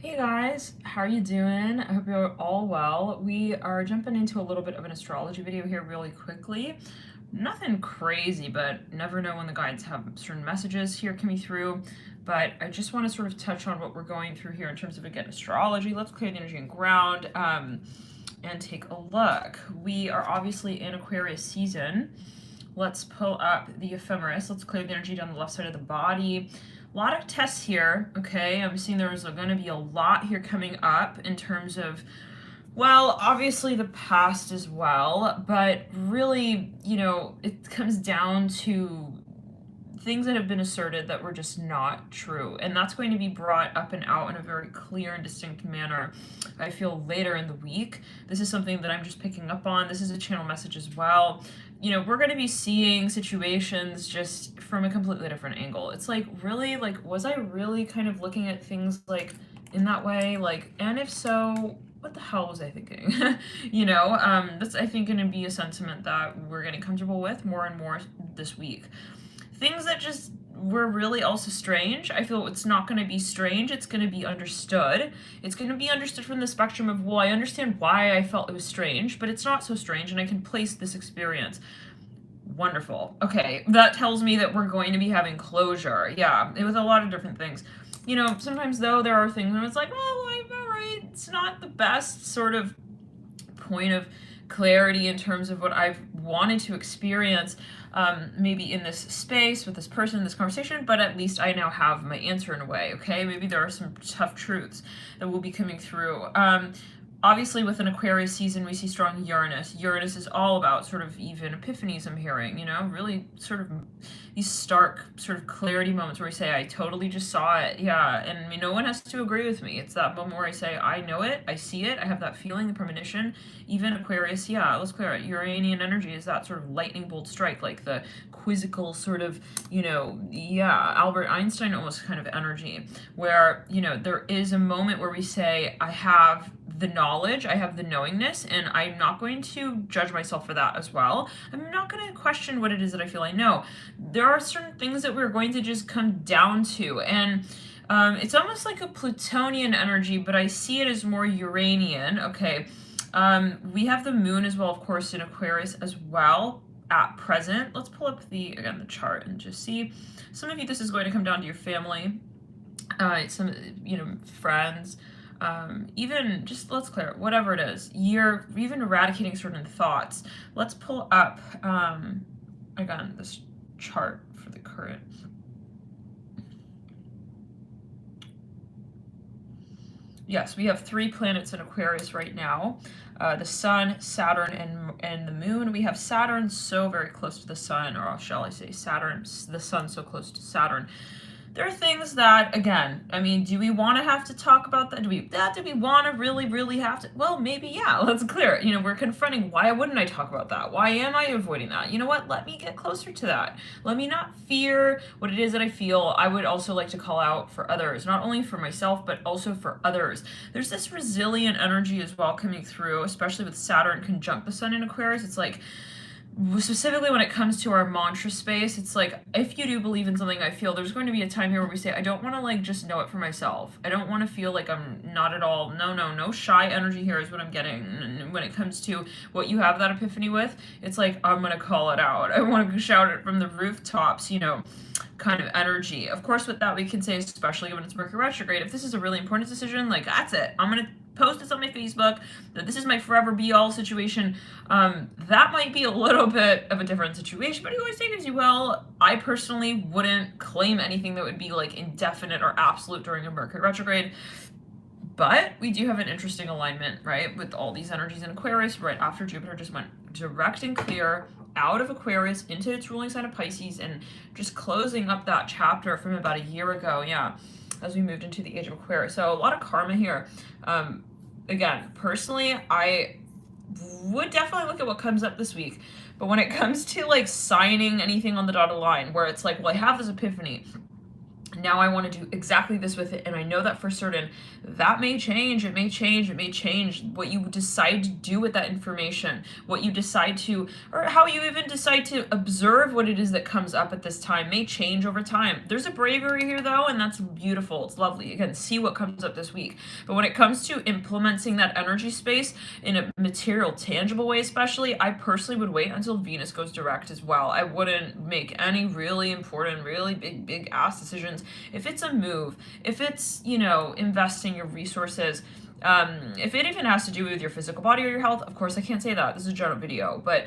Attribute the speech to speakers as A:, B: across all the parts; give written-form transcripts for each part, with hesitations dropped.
A: Hey guys, how are you doing? I hope you're all well. We are jumping into a little bit of an astrology video here really quickly. Nothing crazy, but never know when the guides have certain messages here coming through. But I just want to sort of touch on what we're going through here in terms of, again, astrology. Let's clear the energy and ground and take a look. We are obviously in Aquarius season. Let's pull up the ephemeris. Let's clear the energy down the left side of the body. A lot of tests here, okay? I'm seeing there's going to be a lot here coming up in terms of, well, obviously the past as well, but really, it comes down to things that have been asserted that were just not true. And that's going to be brought up and out in a very clear and distinct manner, I feel, later in the week. This is something that I'm just picking up on. This is a channel message as well. We're going to be seeing situations just from a completely different angle. It's like, really, like, was I really kind of looking at things like in that way? Like, and if so, what the hell was I thinking? That's, I think, going to be a sentiment that we're getting comfortable with more and more this week. Things that just were really also strange. I feel it's not going to be strange. It's going to be understood. It's going to be understood from the spectrum of, well, I understand why I felt it was strange, but it's not so strange, and I can place this experience. Wonderful. Okay, that tells me that we're going to be having closure. Yeah, with a lot of different things. Sometimes, though, there are things where it's like, well, all right, it's not the best sort of point of clarity in terms of what I've wanted to experience, maybe in this space with this person in this conversation, but at least I now have my answer in a way, okay? Maybe there are some tough truths that will be coming through. Obviously, with an Aquarius season, we see strong Uranus. Uranus is all about sort of even epiphanies, I'm hearing, really sort of these stark sort of clarity moments where we say, I totally just saw it. Yeah, and no one has to agree with me. It's that moment where I say, I know it, I see it, I have that feeling, the premonition. Even Aquarius, yeah, let's clear it. Uranian energy is that sort of lightning bolt strike, like the quizzical sort of, Albert Einstein almost kind of energy, where, there is a moment where we say, I have the knowledge, I have the knowingness, and I'm not going to judge myself for that as well. I'm not going to question what it is that I feel I know. There are certain things that we're going to just come down to, and it's almost like a Plutonian energy, but I see it as more Uranian. Okay, we have the moon as well, of course, in Aquarius as well at present. Let's pull up the chart and just see. Some of you, this is going to come down to your family, some, friends, even just, let's clear it, whatever it is, you're even eradicating certain thoughts. Let's pull up, again, this chart for the current. Yes, we have 3 planets in Aquarius right now. The Sun, Saturn, and the Moon. We have Saturn so very close to the Sun, or shall I say Saturn, the Sun so close to Saturn. There are things that, again, I mean, do we want to have to talk about that? Do we want to really, really have to? Well, maybe, yeah, let's clear it. We're confronting, why wouldn't I talk about that? Why am I avoiding that? You know what? Let me get closer to that. Let me not fear what it is that I feel. I would also like to call out for others, not only for myself, but also for others. There's this resilient energy as well coming through, especially with Saturn conjunct the Sun in Aquarius. It's like, specifically when it comes to our mantra space, it's like, if you do believe in something, I feel there's going to be a time here where we say, I don't want to like just know it for myself. I don't want to feel like I'm not at all, no shy energy here is what I'm getting. And when it comes to what you have that epiphany with, it's like, I'm going to call it out. I want to shout it from the rooftops, kind of energy. Of course, with that, we can say, especially when it's Mercury retrograde, if this is a really important decision, like, that's it. I'm going to post this on my Facebook, that this is my forever be-all situation. That might be a little bit of a different situation, but you always take it as you will. I personally wouldn't claim anything that would be like indefinite or absolute during a Mercury retrograde. But we do have an interesting alignment, right, with all these energies in Aquarius right after Jupiter just went direct and clear out of Aquarius into its ruling sign of Pisces, and just closing up that chapter from about a year ago, yeah, as we moved into the age of Aquarius. So a lot of karma here. Again, personally, I would definitely look at what comes up this week. But when it comes to like signing anything on the dotted line, where it's like, well, I have this epiphany, Now I want to do exactly this with it, and I know that for certain. That may change, it may change, it may change what you decide to do with that information, what you decide to, or how you even decide to observe what it is that comes up at this time may change over time. There's a bravery here though, and that's beautiful. It's lovely. Again, see what comes up this week. But when it comes to implementing that energy space in a material, tangible way, especially, I personally would wait until Venus goes direct as well. I wouldn't make any really important, really big ass decisions. If it's a move, if it's, you know, investing your resources, if it even has to do with your physical body or your health, of course I can't say that. This is a general video, but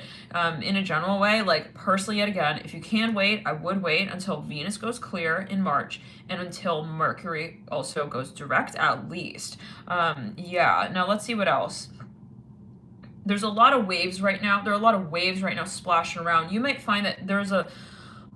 A: in a general way, like personally, yet again, if you can wait, I would wait until Venus goes clear in March and until Mercury also goes direct at least. Yeah, now let's see what else. There's a lot of waves right now. There are a lot of waves right now splashing around. You might find that there's a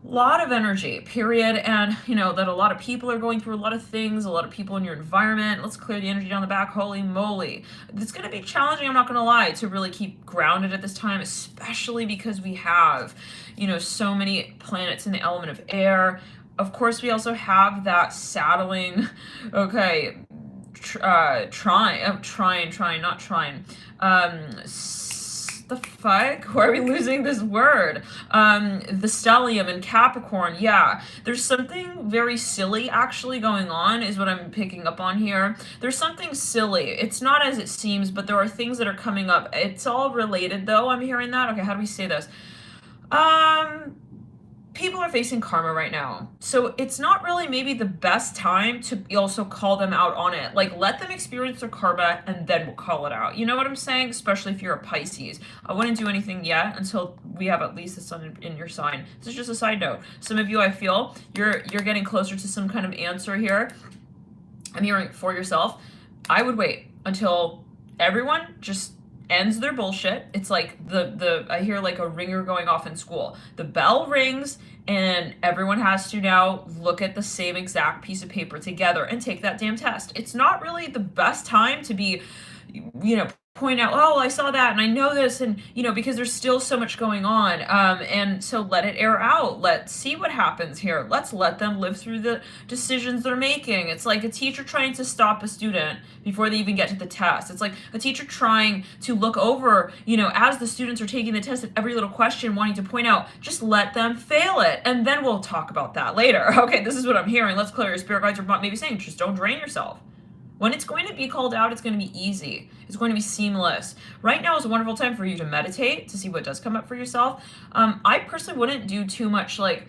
A: lot of energy, period, and you know that a lot of people are going through a lot of things, a lot of people in your environment. Let's clear the energy down the back. Holy moly, it's going to be challenging, I'm not going to lie, to really keep grounded at this time, especially because we have, you know, so many planets in the element of air. Of course, we also have that saddling, okay, the fuck? Why are we losing this word? The stellium in Capricorn. Yeah, there's something very silly actually going on, is what I'm picking up on here. There's something silly. It's not as it seems, but there are things that are coming up. It's all related though. I'm hearing that. Okay, how do we say this? People are facing karma right now. So it's not really maybe the best time to also call them out on it. Like, let them experience their karma and then we'll call it out. You know what I'm saying? Especially if you're a Pisces. I wouldn't do anything yet until we have at least the sun in your sign. This is just a side note. Some of you, I feel, you're getting closer to some kind of answer here. I'm hearing for yourself. I would wait until everyone just ends their bullshit. It's like I hear like a ringer going off in school. The bell rings and everyone has to now look at the same exact piece of paper together and take that damn test. It's not really the best time to be, you know, point out, oh, I saw that and I know this, and you know, because there's still so much going on, and so let it air out. Let's see what happens here. Let's let them live through the decisions they're making. It's like a teacher trying to stop a student before they even get to the test. It's like a teacher trying to look over, you know, as the students are taking the test, at every little question, wanting to point out, just let them fail it, and then we'll talk about that later. Okay, this is what I'm hearing. Let's clear. Your spirit guides are maybe saying, just don't drain yourself. When it's going to be called out, it's going to be easy. It's going to be seamless. Right now is a wonderful time for you to meditate, to see what does come up for yourself. I personally wouldn't do too much like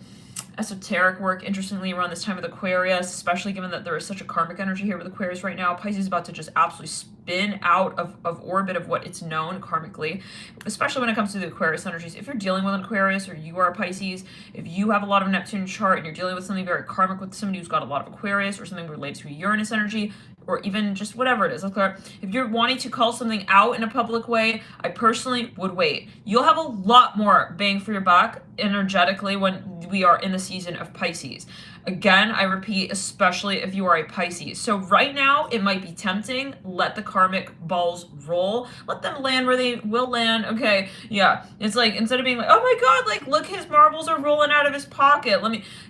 A: esoteric work, interestingly, around this time with Aquarius, especially given that there is such a karmic energy here with Aquarius right now. Pisces is about to just absolutely spin out of orbit of what it's known karmically, especially when it comes to the Aquarius energies. If you're dealing with an Aquarius or you are a Pisces, if you have a lot of Neptune chart and you're dealing with something very karmic with somebody who's got a lot of Aquarius or something related to Uranus energy, or even just whatever it is. If you're wanting to call something out in a public way, I personally would wait. You'll have a lot more bang for your buck energetically when we are in the season of Pisces. Again, I repeat, especially if you are a Pisces. So right now, it might be tempting. Let the karmic balls roll. Let them land where they will land. Okay, yeah. It's like, instead of being like, oh my God, like, look, his marbles are rolling out of his pocket.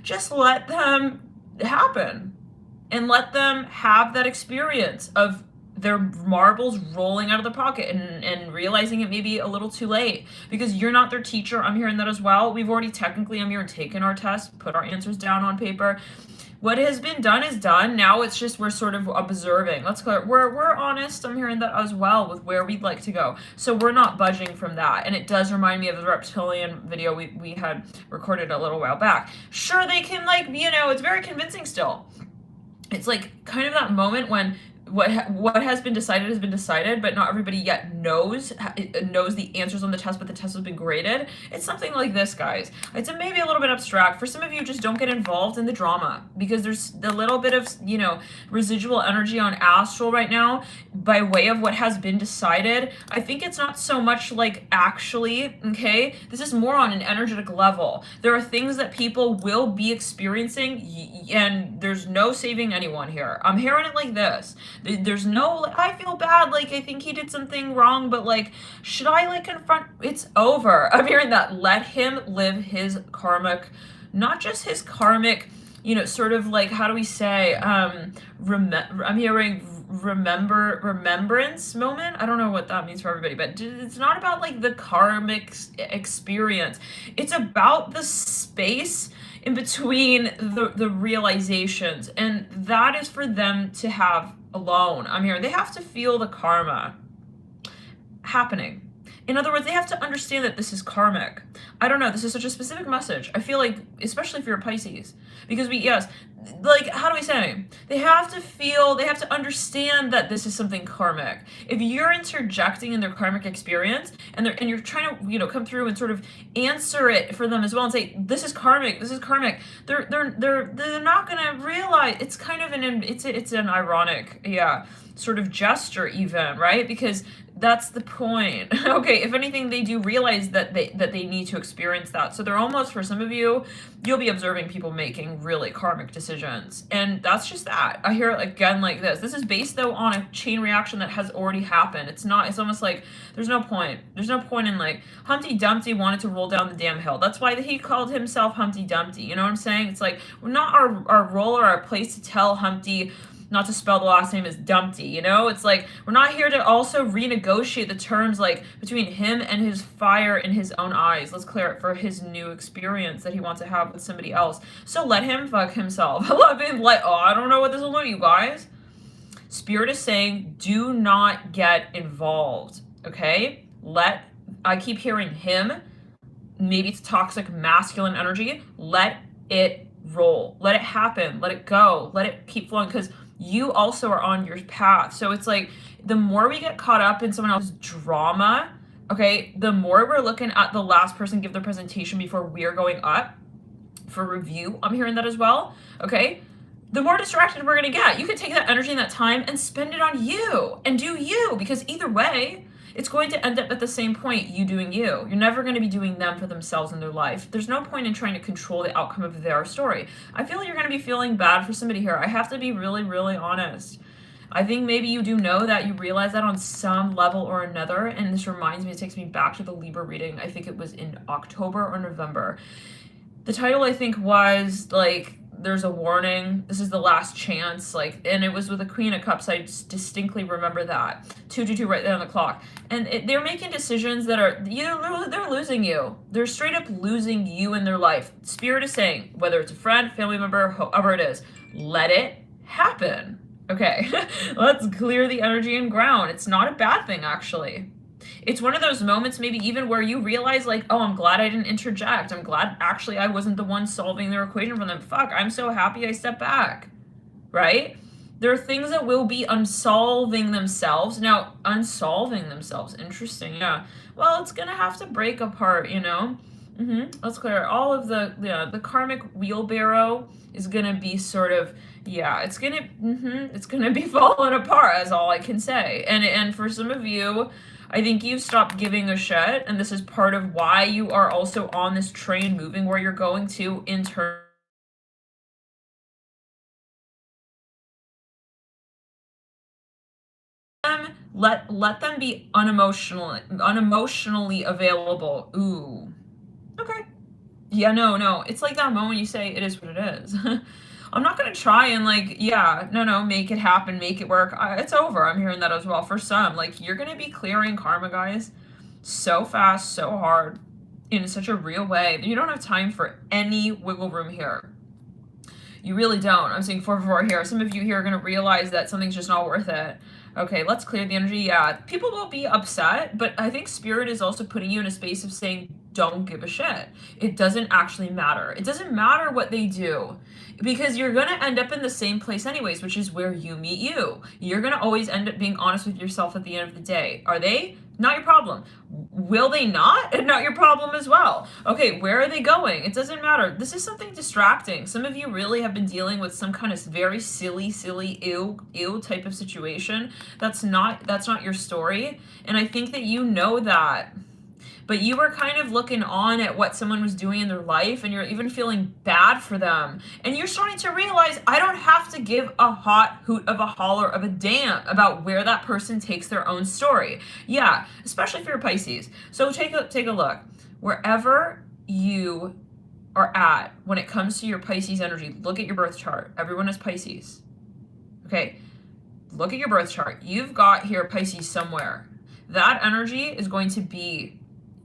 A: Just let them happen. And let them have that experience of their marbles rolling out of the pocket and realizing it may be a little too late because you're not their teacher. I'm hearing that as well. We've already technically, I'm here, taken our test, put our answers down on paper. What has been done is done. Now it's just we're sort of observing. Let's go. We're honest. I'm hearing that as well with where we'd like to go. So we're not budging from that. And it does remind me of the reptilian video we had recorded a little while back. Sure, they can it's very convincing still. It's like kind of that moment when what has been decided, but not everybody yet knows the answers on the test, but the test has been graded. It's something like this, guys. It's maybe a little bit abstract. For some of you, just don't get involved in the drama because there's a little bit of, residual energy on astral right now by way of what has been decided. I think it's not so much like actually, okay? This is more on an energetic level. There are things that people will be experiencing and there's no saving anyone here. I'm hearing it like this. There's no, I feel bad, I think he did something wrong, but should I confront? It's over. I'm hearing that. Let him live his karmic, not just his karmic you know, sort of like, how do we say, I'm hearing remembrance moment. I don't know what that means for everybody, but it's not about like the karmic experience. It's about the space in between the realizations, and that is for them to have alone. I'm here. They have to feel the karma happening. In other words, they have to understand that this is karmic. I don't know, this is such a specific message. I feel like, especially if you're a Pisces, because yes, like, how do we say? They have to feel, they have to understand that this is something karmic. If you're interjecting in their karmic experience and you're trying to, you know, come through and sort of answer it for them as well and say, this is karmic, this is karmic, they're not gonna realize. It's kind of it's an ironic, yeah, sort of gesture even, right? Because that's the point. Okay, if anything, they do realize that they need to experience that. So they're almost, for some of you, you'll be observing people making really karmic decisions. And that's just that. I hear it again like this. This is based, though, on a chain reaction that has already happened. It's almost like there's no point. There's no point in, like, Humpty Dumpty wanted to roll down the damn hill. That's why he called himself Humpty Dumpty. You know what I'm saying? It's like, we're not our role or our place to tell Humpty not to spell the last name as Dumpty, you know? It's like, we're not here to also renegotiate the terms, like, between him and his fire in his own eyes. Let's clear it for his new experience that he wants to have with somebody else. So let him fuck himself. I don't know what this will do, you guys. Spirit is saying, do not get involved, okay? I keep hearing him. Maybe it's toxic masculine energy. Let it roll. Let it happen. Let it go. Let it keep flowing, because you also are on your path. So it's like, the more we get caught up in someone else's drama, okay, the more we're looking at the last person give their presentation before we're going up for review. I'm hearing that as well, okay? The more distracted we're gonna get. You can take that energy and that time and spend it on you and do you, because either way, it's going to end up at the same point, you doing you. You're never going to be doing them for themselves in their life. There's no point in trying to control the outcome of their story. I feel like you're going to be feeling bad for somebody here. I have to be really, really honest. I think maybe you do know that, you realize that on some level or another, and this reminds me, it takes me back to the Libra reading. I think it was in October or November. The title, I think, was like, there's a warning, this is the last chance, like, and it was with the Queen of Cups. I distinctly remember that. 222 right there on the clock. And they're making decisions that are, you know, they're losing you. They're straight up losing you in their life. Spirit is saying, whether it's a friend, family member, whoever it is, let it happen. Okay, let's clear the energy and ground. It's not a bad thing, actually. It's one of those moments maybe even where you realize, like, oh, I'm glad I didn't interject. I'm glad actually I wasn't the one solving their equation for them. Fuck, I'm so happy I stepped back, right? There are things that will be unsolving themselves. Now, unsolving themselves, interesting, yeah. Well, it's gonna have to break apart, you know? Let's clear all of the karmic wheelbarrow is gonna be sort of, yeah, it's gonna be falling apart, is all I can say. And for some of you, I think you've stopped giving a shit, and this is part of why you are also on this train moving where you're going to in turn. Let them be unemotionally available. Ooh. Okay. Yeah, no. It's like that moment you say, it is what it is. I'm not going to try and, like, yeah, no, make it happen, make it work. It's over. I'm hearing that as well. For some, like, you're going to be clearing karma, guys, so fast, so hard, in such a real way. You don't have time for any wiggle room here. You really don't. I'm seeing 444 here. Some of you here are going to realize that something's just not worth it. Okay, let's clear the energy. Yeah, people will be upset, but I think Spirit is also putting you in a space of saying, don't give a shit. It doesn't actually matter. It doesn't matter what they do, because you're going to end up in the same place anyways, which is where you meet you. You're going to always end up being honest with yourself at the end of the day. Are they? Not your problem. Will they not? Not your problem as well. Okay, where are they going? It doesn't matter. This is something distracting. Some of you really have been dealing with some kind of very silly, ew type of situation. That's not your story. And I think that you know that. But you were kind of looking on at what someone was doing in their life, and you're even feeling bad for them. And you're starting to realize, I don't have to give a hot hoot of a holler of a damn about where that person takes their own story. Yeah, especially if you're a Pisces. So take a look. Wherever you are at when it comes to your Pisces energy. Look at your birth chart. Everyone is Pisces. Okay, look at your birth chart. You've got here Pisces somewhere. That energy is going to be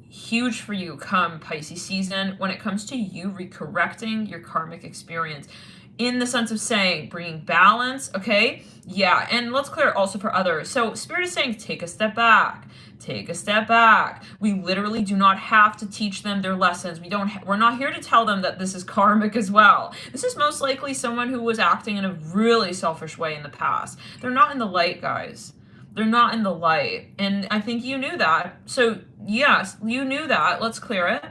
A: huge for you come Pisces season when it comes to you recorrecting your karmic experience, in the sense of saying bringing balance. Okay, yeah, and let's clear it also for others. So Spirit is saying take a step back. Take a step back. We literally do not have to teach them their lessons. We're not here to tell them that this is karmic as well. This is most likely someone who was acting in a really selfish way in the past. They're not in the light, guys. They're not in the light. And I think you knew that. So yes, you knew that. Let's clear it.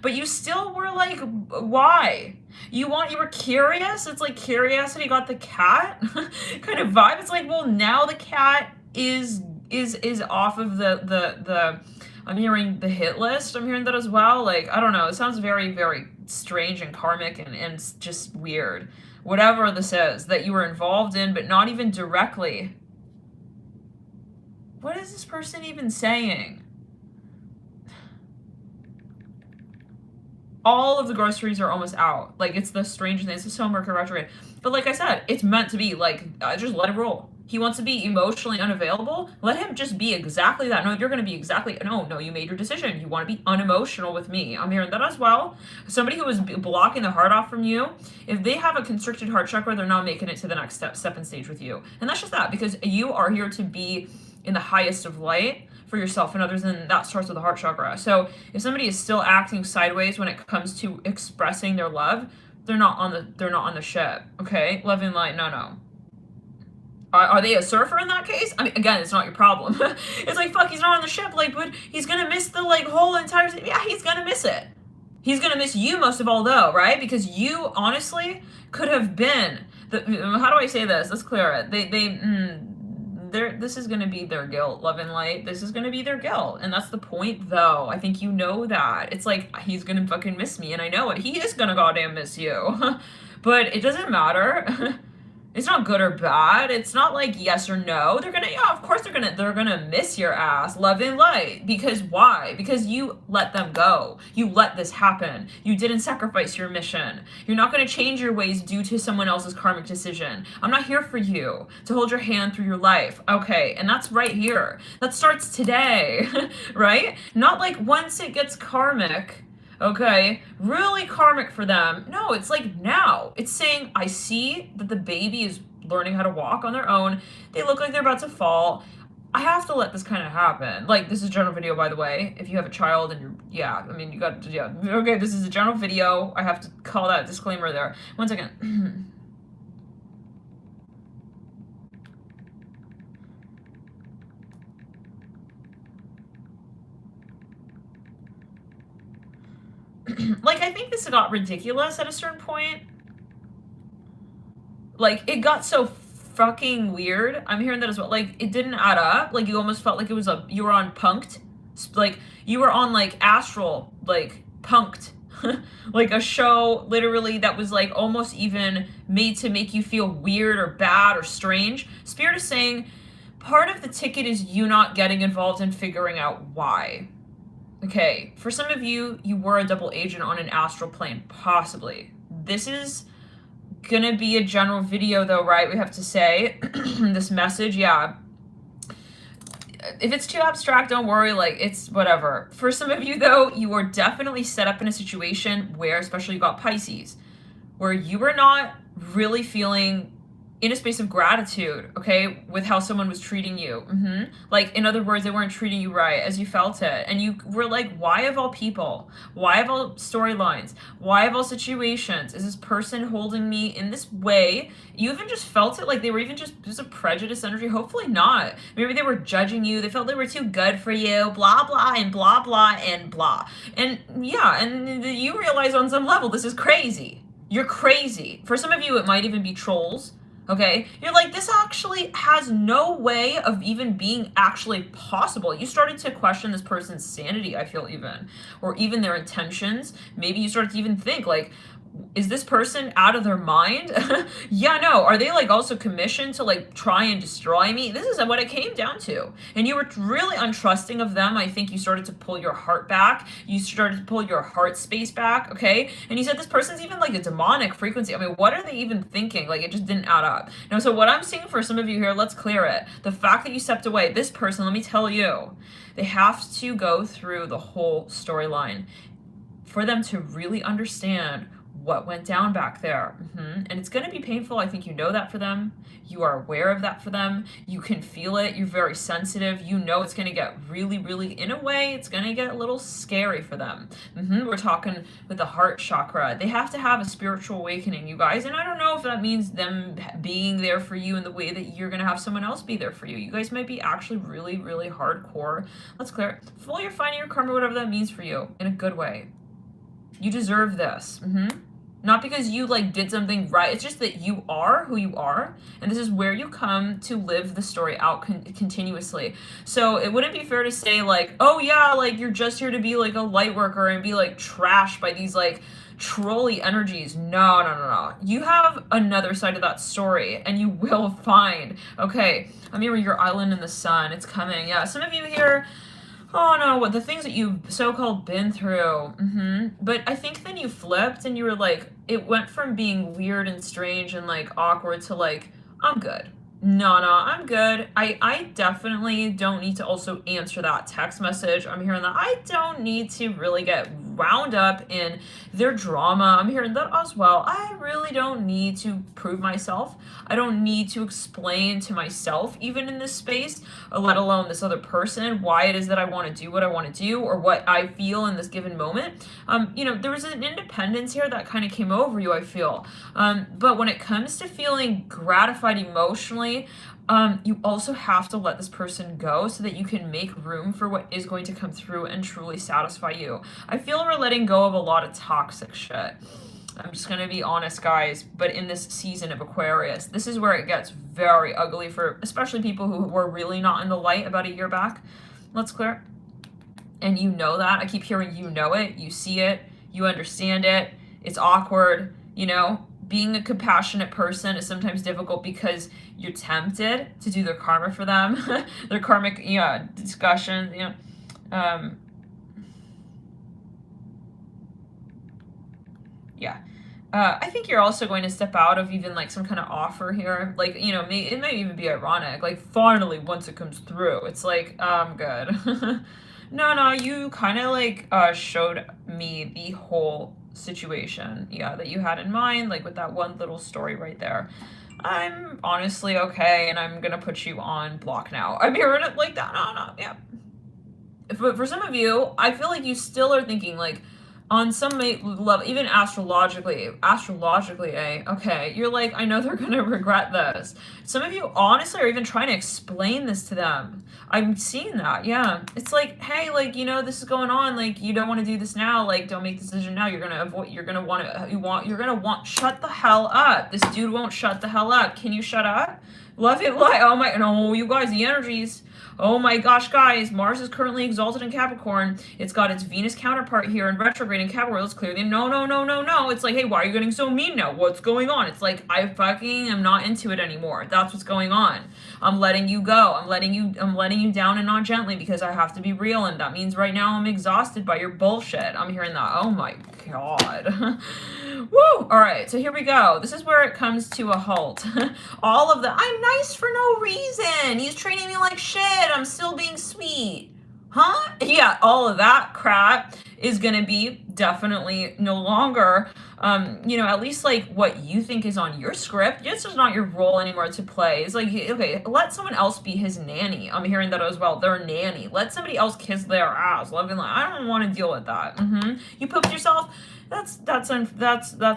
A: But you still were like, why? You were curious? It's like curiosity got the cat kind of vibe. It's like, well, now the cat is off of the I'm hearing the hit list. I'm hearing that as well. Like, I don't know. It sounds very, very strange and karmic and just weird. Whatever this is that you were involved in, but not even directly. What is this person even saying? All of the groceries are almost out. Like, it's the strangest thing. It's so Mercury retrograde. But like I said, it's meant to be. Like, just let it roll. He wants to be emotionally unavailable. Let him just be exactly that. No, you're going to be exactly... No, you made your decision. You want to be unemotional with me. I'm hearing that as well. Somebody who is blocking the heart off from you, if they have a constricted heart chakra, they're not making it to the next step and stage with you. And that's just that, because you are here to be in the highest of light for yourself and others, and that starts with the heart chakra. So if somebody is still acting sideways when it comes to expressing their love, they're not on the ship. Okay, love and light. No. Are they a surfer in that case? I mean, again, it's not your problem. It's like, fuck, he's not on the ship. Like, but he's gonna miss the like whole entire thing. Yeah, he's gonna miss it. He's gonna miss you most of all, though, right? Because you honestly could have been how do I say this? Let's clear it. This is going to be their guilt, love and light. This is going to be their guilt. And that's the point, though. I think you know that. It's like, he's going to fucking miss me, and I know it. He is going to goddamn miss you. But it doesn't matter. It's not good or bad. It's not like yes or no. They're gonna, yeah, of course they're gonna miss your ass, love and light. Because why? Because you let them go. You let this happen. You didn't sacrifice your mission. You're not gonna change your ways due to someone else's karmic decision. I'm not here for you to hold your hand through your life. Okay, and that's right here. That starts today, right? Not like once it gets karmic. Okay, really karmic for them. No, it's like now. It's saying, I see that the baby is learning how to walk on their own. They look like they're about to fall. I have to let this kind of happen. Like, this is a general video, by the way. If you have a child and you're, yeah, I mean, you got, yeah. Okay, this is a general video. I have to call that disclaimer there. One second. Like, I think this got ridiculous at a certain point. Like, it got so fucking weird. I'm hearing that as well. Like, it didn't add up. Like, you almost felt like it was you were on Punked. Like, you were on, like, Astral, like, Punked. Like, a show, literally, that was, like, almost even made to make you feel weird or bad or strange. Spirit is saying, part of the ticket is you not getting involved and figuring out why. Okay, for some of you, you were a double agent on an astral plane, possibly. This is gonna be a general video, though, right? We have to say this message, yeah. If it's too abstract, don't worry, like, it's whatever. For some of you, though, you were definitely set up in a situation where, especially you got Pisces, where you were not really feeling in a space of gratitude, okay, with how someone was treating you. Like, in other words, they weren't treating you right as you felt it. And you were like, why of all people? Why of all storylines? Why of all situations is this person holding me in this way? You even just felt it like they were even just a prejudice energy. Hopefully not. Maybe they were judging you. They felt they were too good for you, blah, blah, and blah, blah, and blah. And yeah, and you realize on some level, this is crazy. You're crazy. For some of you, it might even be trolls. Okay, you're like, this actually has no way of even being actually possible. You started to question this person's sanity, I feel, even, or even their intentions. Maybe you started to even think, like, Is this person out of their mind? Yeah, no. Are they like also commissioned to like try and destroy me? This is what it came down to. And you were really untrusting of them. I think you started to pull your heart back. You started to pull your heart space back, okay? And you said this person's even like a demonic frequency. I mean, what are they even thinking? Like, it just didn't add up. Now, so what I'm seeing for some of you here, let's clear it. The fact that you stepped away, this person, let me tell you, they have to go through the whole storyline for them to really understand what went down back there. And it's going to be painful. I think you know that for them. You are aware of that for them. You can feel it. You're very sensitive. You know it's going to get really, really, in a way, it's going to get a little scary for them. We're talking with the heart chakra. They have to have a spiritual awakening, you guys. And I don't know if that means them being there for you in the way that you're going to have someone else be there for you. You guys might be actually really, really hardcore. Let's clear it. Fully refining your karma, whatever that means for you, in a good way. You deserve this. Not because you like did something right. It's just that you are who you are, and this is where you come to live the story out continuously. So it wouldn't be fair to say like, oh yeah, like you're just here to be like a light worker and be like trashed by these like trolley energies. No. You have another side of that story, and you will find. Okay, I'm here with your island in the sun. It's coming. Yeah, some of you here. Oh no, what the things that you've so-called been through. But I think then you flipped and you were like, it went from being weird and strange and like awkward to like, I'm good. No, I'm good. I definitely don't need to also answer that text message. I'm hearing that I don't need to really get wound up in their drama. I'm hearing that as well. I really don't need to prove myself. I don't need to explain to myself, even in this space, let alone this other person, why it is that I want to do what I want to do or what I feel in this given moment. There was an independence here that kind of came over you, I feel. But when it comes to feeling gratified emotionally, you also have to let this person go so that you can make room for what is going to come through and truly satisfy you. I feel we're letting go of a lot of toxic shit. I'm just going to be honest, guys, but in this season of Aquarius, this is where it gets very ugly for especially people who were really not in the light about a year back. Let's clear. And you know that. I keep hearing you know it, you see it, you understand it. It's awkward, Being a compassionate person is sometimes difficult because you're tempted to do their karma for them, their karmic, discussions, I think you're also going to step out of even like some kind of offer here. Like, it may even be ironic. Like, finally, once it comes through, it's like, I'm good. No, you kind of like showed me the whole situation, that you had in mind, like with that one little story right there. I'm honestly okay, and I'm gonna put you on block now. I'm hearing it like that. No, yeah. But for some of you, I feel like you still are thinking like, on some level, even astrologically, okay, you're like, I know they're gonna regret this. Some of you honestly are even trying to explain this to them. I'm seeing that, yeah. It's like, hey, like, this is going on, like, you don't want to do this now, like, don't make the decision now, you're gonna avoid, shut the hell up. This dude won't shut the hell up. Can you shut up? Love it, like, oh my, no, you guys, the energies. Oh my gosh, guys, Mars is currently exalted in Capricorn. It's got its Venus counterpart here in retrograde in Capricorn. Let's clear the no. It's like, hey, why are you getting so mean now? What's going on? It's like, I fucking am not into it anymore. That's what's going on. I'm letting you go. I'm letting you down and not gently because I have to be real. And that means right now I'm exhausted by your bullshit. I'm hearing that. Oh my God. Woo! All right, so here we go. This is where it comes to a halt. All of the, I'm nice for no reason. He's treating me like shit. I'm still being sweet. Huh? Yeah, all of that crap is going to be definitely no longer, at least like what you think is on your script. It's just not your role anymore to play. It's like, okay, let someone else be his nanny. I'm hearing that as well. Their nanny. Let somebody else kiss their ass. Loving like, I don't want to deal with that. You pooped yourself. That's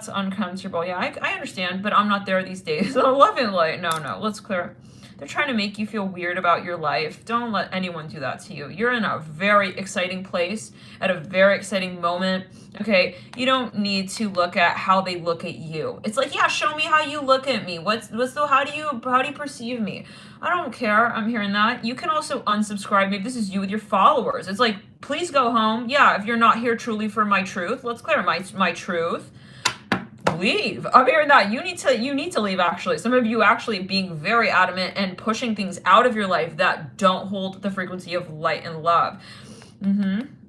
A: uncomfortable. Yeah, I understand, but I'm not there these days. I love it. Like, no, let's clear. They're trying to make you feel weird about your life. Don't let anyone do that to you. You're in a very exciting place at a very exciting moment. Okay, you don't need to look at how they look at you. It's like, yeah, show me how you look at me. How do you perceive me? I don't care. I'm hearing that. You can also unsubscribe. Maybe this is you with your followers. It's like, please go home. Yeah, if you're not here truly for my truth, let's clear my truth. leave. I'm hearing that you need to leave, actually. Some of you actually being very adamant and pushing things out of your life that don't hold the frequency of light and love.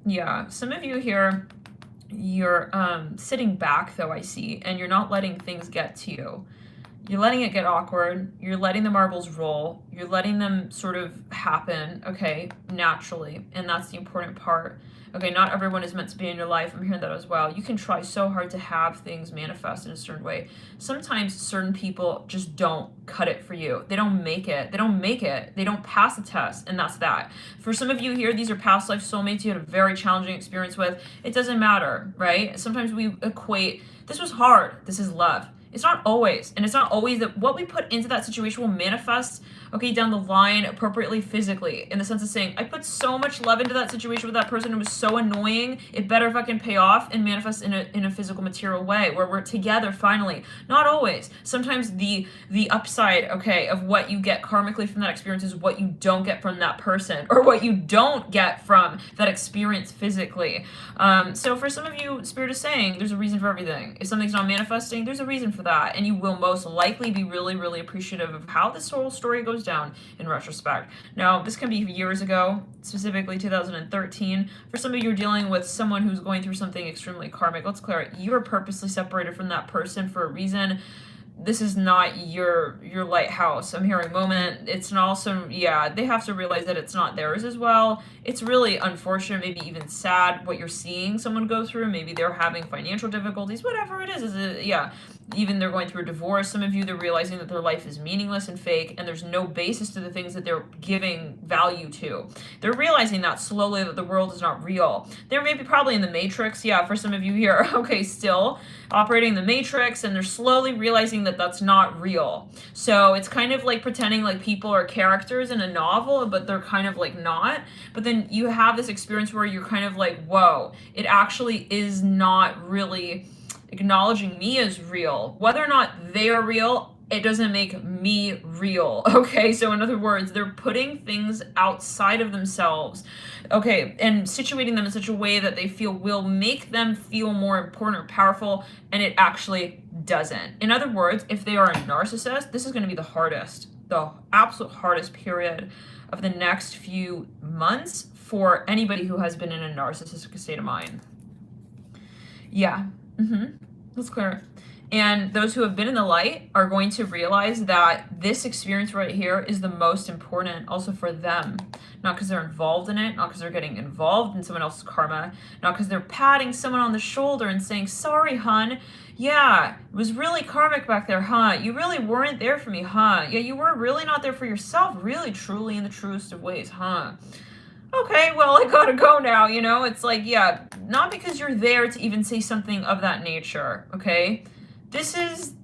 A: Yeah, some of you here, you're sitting back, though, I see, and you're not letting things get to you. You're letting it get awkward. You're letting the marbles roll. You're letting them sort of happen, okay, naturally. And that's the important part. Okay, not everyone is meant to be in your life. I'm hearing that as well. You can try so hard to have things manifest in a certain way. Sometimes certain people just don't cut it for you. They don't make it. They don't make it. They don't pass the test, and that's that. For some of you here, these are past life soulmates you had a very challenging experience with. It doesn't matter, right? Sometimes we equate, this was hard, this is love. It's not always, and it's not always that what we put into that situation will manifest, okay, down the line appropriately physically, in the sense of saying, I put so much love into that situation with that person, it was so annoying, it better fucking pay off and manifest in a physical material way, where we're together finally. Not always. Sometimes the upside, okay, of what you get karmically from that experience is what you don't get from that person, or what you don't get from that experience physically. So for some of you, Spirit is saying, there's a reason for everything. If something's not manifesting, there's a reason for that, and you will most likely be really, really appreciative of how this whole story goes down in retrospect. Now, this can be years ago, specifically 2013. For some of you, are dealing with someone who's going through something extremely karmic. Let's clear it. You are purposely separated from that person for a reason. This is not your lighthouse. I'm hearing moment. It's not also, yeah, they have to realize that it's not theirs as well. It's really unfortunate, maybe even sad, what you're seeing someone go through. Maybe they're having financial difficulties, whatever it is yeah. Even they're going through a divorce. Some of you, they're realizing that their life is meaningless and fake, and there's no basis to the things that they're giving value to. They're realizing that slowly, that the world is not real. They're maybe probably in the matrix, yeah, for some of you here, okay, still operating the matrix, and they're slowly realizing that that's not real. So it's kind of like pretending like people are characters in a novel, but they're kind of like not. But then you have this experience where you're kind of like, whoa, it actually is not really acknowledging me as real. Whether or not they are real, it doesn't make me real, okay? So in other words, they're putting things outside of themselves, okay, and situating them in such a way that they feel will make them feel more important or powerful, and it actually doesn't. In other words, if they are a narcissist, this is going to be the absolute hardest period of the next few months for anybody who has been in a narcissistic state of mind. Yeah. Let's clear it. And those who have been in the light are going to realize that this experience right here is the most important also for them. Not because they're involved in it, not because they're getting involved in someone else's karma, not because they're patting someone on the shoulder and saying, sorry, hun. Yeah, it was really karmic back there, huh? You really weren't there for me, huh? Yeah, you were really not there for yourself, really, truly, in the truest of ways, huh? Okay, well, I gotta go now, you know? It's like, yeah, not because you're there to even say something of that nature, okay? This is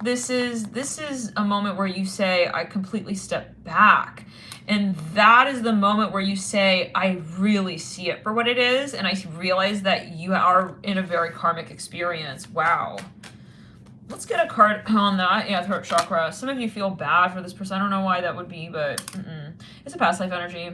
A: a moment where you say, I completely step back. And that is the moment where you say, I really see it for what it is, and I realize that you are in a very karmic experience. Wow. Let's get a card on that. Yeah, throat chakra. Some of you feel bad for this person. I don't know why that would be, but it's a past life energy.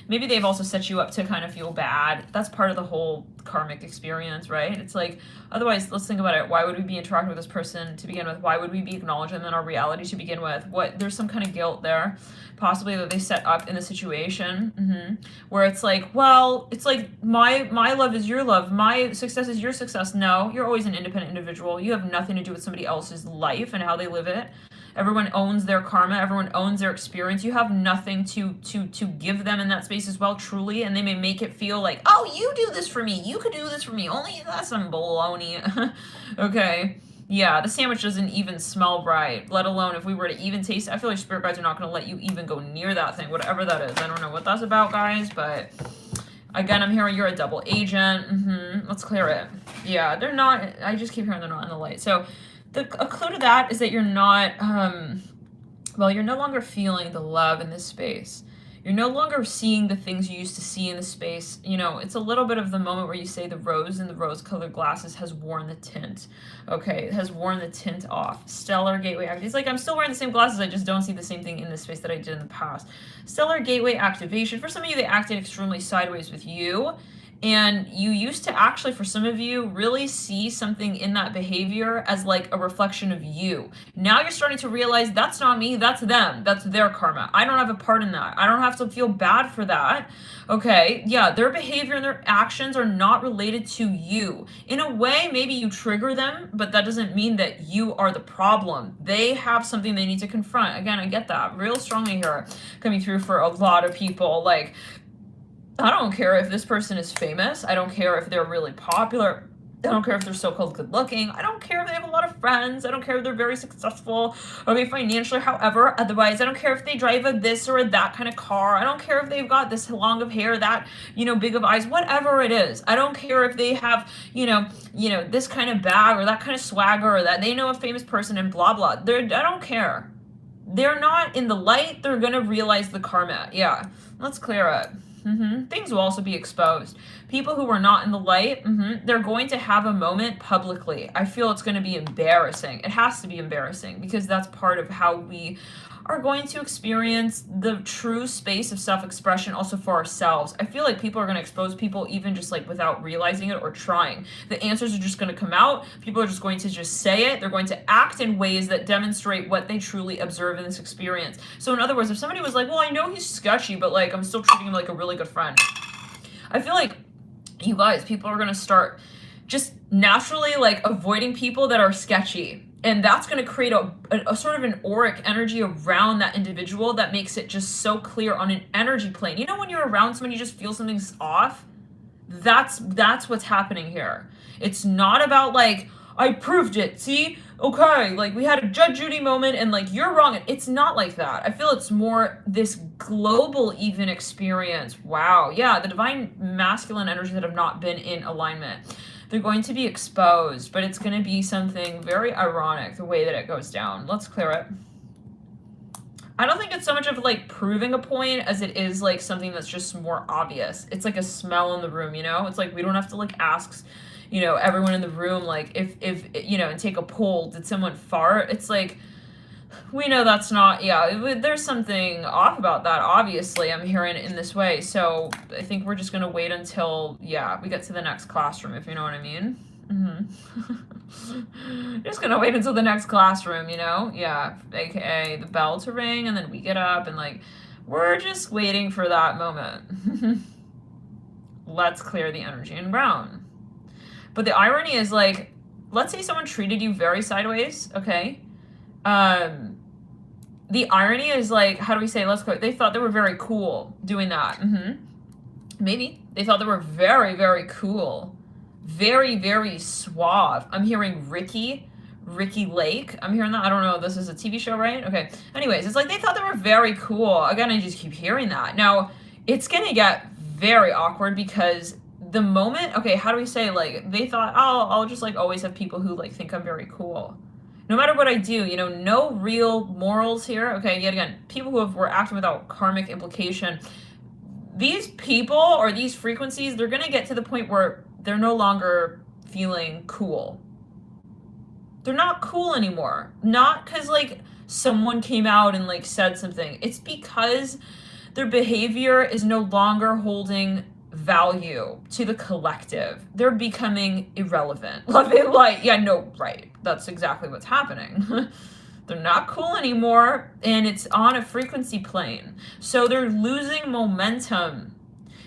A: Maybe they've also set you up to kind of feel bad. That's part of the whole karmic experience, right? It's like, otherwise, let's think about it. Why would we be interacting with this person to begin with? Why would we be acknowledging them in our reality to begin with? There's some kind of guilt there, possibly that they set up in the situation, where it's like, well, it's like my love is your love. My success is your success. No, you're always an independent individual. You have nothing to do with somebody else's life and how they live it. Everyone owns their karma. Everyone owns their experience. You have nothing to give them in that space as well, truly. And they may make it feel like, oh, you do this for me. You could do this for me. Only that's some baloney. Okay. Yeah, the sandwich doesn't even smell right, let alone if we were to even taste it. I feel like spirit guides are not going to let you even go near that thing, whatever that is. I don't know what that's about, guys, but again, I'm hearing you're a double agent. Let's clear it. Yeah, they're not. I just keep hearing they're not in the light. So a clue to that is that you're not, you're no longer feeling the love in this space. You're no longer seeing the things you used to see in the space. You know, it's a little bit of the moment where you say the rose in the rose-colored glasses has worn the tint. Okay, it has worn the tint off. Stellar gateway activation. It's like I'm still wearing the same glasses, I just don't see the same thing in this space that I did in the past. Stellar gateway activation. For some of you, they acted extremely sideways with you. And you used to actually, for some of you, really see something in that behavior as like a reflection of you. Now you're starting to realize that's not me, that's them, that's their karma. I don't have a part in that. I don't have to feel bad for that. Okay, yeah, their behavior and their actions are not related to you. In a way, maybe you trigger them, but that doesn't mean that you are the problem. They have something they need to confront. Again, I get that real strongly here coming through for a lot of people. Like, I don't care if this person is famous. I don't care if they're really popular. I don't care if they're so-called good looking. I don't care if they have a lot of friends. I don't care if they're very successful, okay, financially, however. Otherwise, I don't care if they drive a this or a that kind of car. I don't care if they've got this long of hair, that, big of eyes, whatever it is. I don't care if they have, this kind of bag or that kind of swagger or that they know a famous person and blah, blah. I don't care. They're not in the light. They're going to realize the karma. Yeah, let's clear it. Things will also be exposed. People who are not in the light, they're going to have a moment publicly. I feel it's going to be embarrassing. It has to be embarrassing because that's part of how we are going to experience the true space of self-expression also for ourselves. I feel like people are going to expose people even just like without realizing it or trying. The answers are just going to come out. People are just going to just say it. They're going to act in ways that demonstrate what they truly observe in this experience. So in other words, if somebody was like, well, I know he's sketchy, but like I'm still treating him like a really good friend. I feel like you guys, people are going to start just naturally like avoiding people that are sketchy. And that's going to create a sort of an auric energy around that individual that makes it just so clear on an energy plane. You know, when you're around someone, you just feel something's off. That's what's happening here. It's not about like, I proved it. See? Okay. Like we had a Judge Judy moment and like, you're wrong. It's not like that. I feel it's more this global even experience. Wow. Yeah. The divine masculine energies that have not been in alignment. They're going to be exposed, but it's going to be something very ironic the way that it goes down. Let's clear it. I don't think it's so much of like proving a point as it is like something that's just more obvious. It's like a smell in the room, It's like we don't have to like ask, everyone in the room, like if and take a poll, did someone fart? It's like, we know that's not, there's something off about that, obviously. I'm hearing it in this way. So I think we're just going to wait until, we get to the next classroom, if you know what I mean. Just going to wait until the next classroom, Yeah, aka the bell to ring, and then we get up, and like, we're just waiting for that moment. Let's clear the energy in brown. But the irony is, like, let's say someone treated you very sideways, okay? The irony is like, how do we say, they thought they were very cool doing that. Maybe they thought they were very, very cool. Very, very suave. I'm hearing Ricky Lake. I'm hearing that. I don't know. This is a TV show, right? Okay. Anyways, it's like they thought they were very cool. Again, I just keep hearing that. Now, it's going to get very awkward because the moment, okay, how do we say, like, they thought, oh, I'll just like always have people who like think I'm very cool. No matter what I do, no real morals here. Okay, yet again, people who were acting without karmic implication, these people or these frequencies, they're going to get to the point where they're no longer feeling cool. They're not cool anymore. Not because, like, someone came out and, like, said something. It's because their behavior is no longer holding value to the collective. They're becoming irrelevant. Love it, like, right. That's exactly what's happening. They're not cool anymore, and it's on a frequency plane. So they're losing momentum.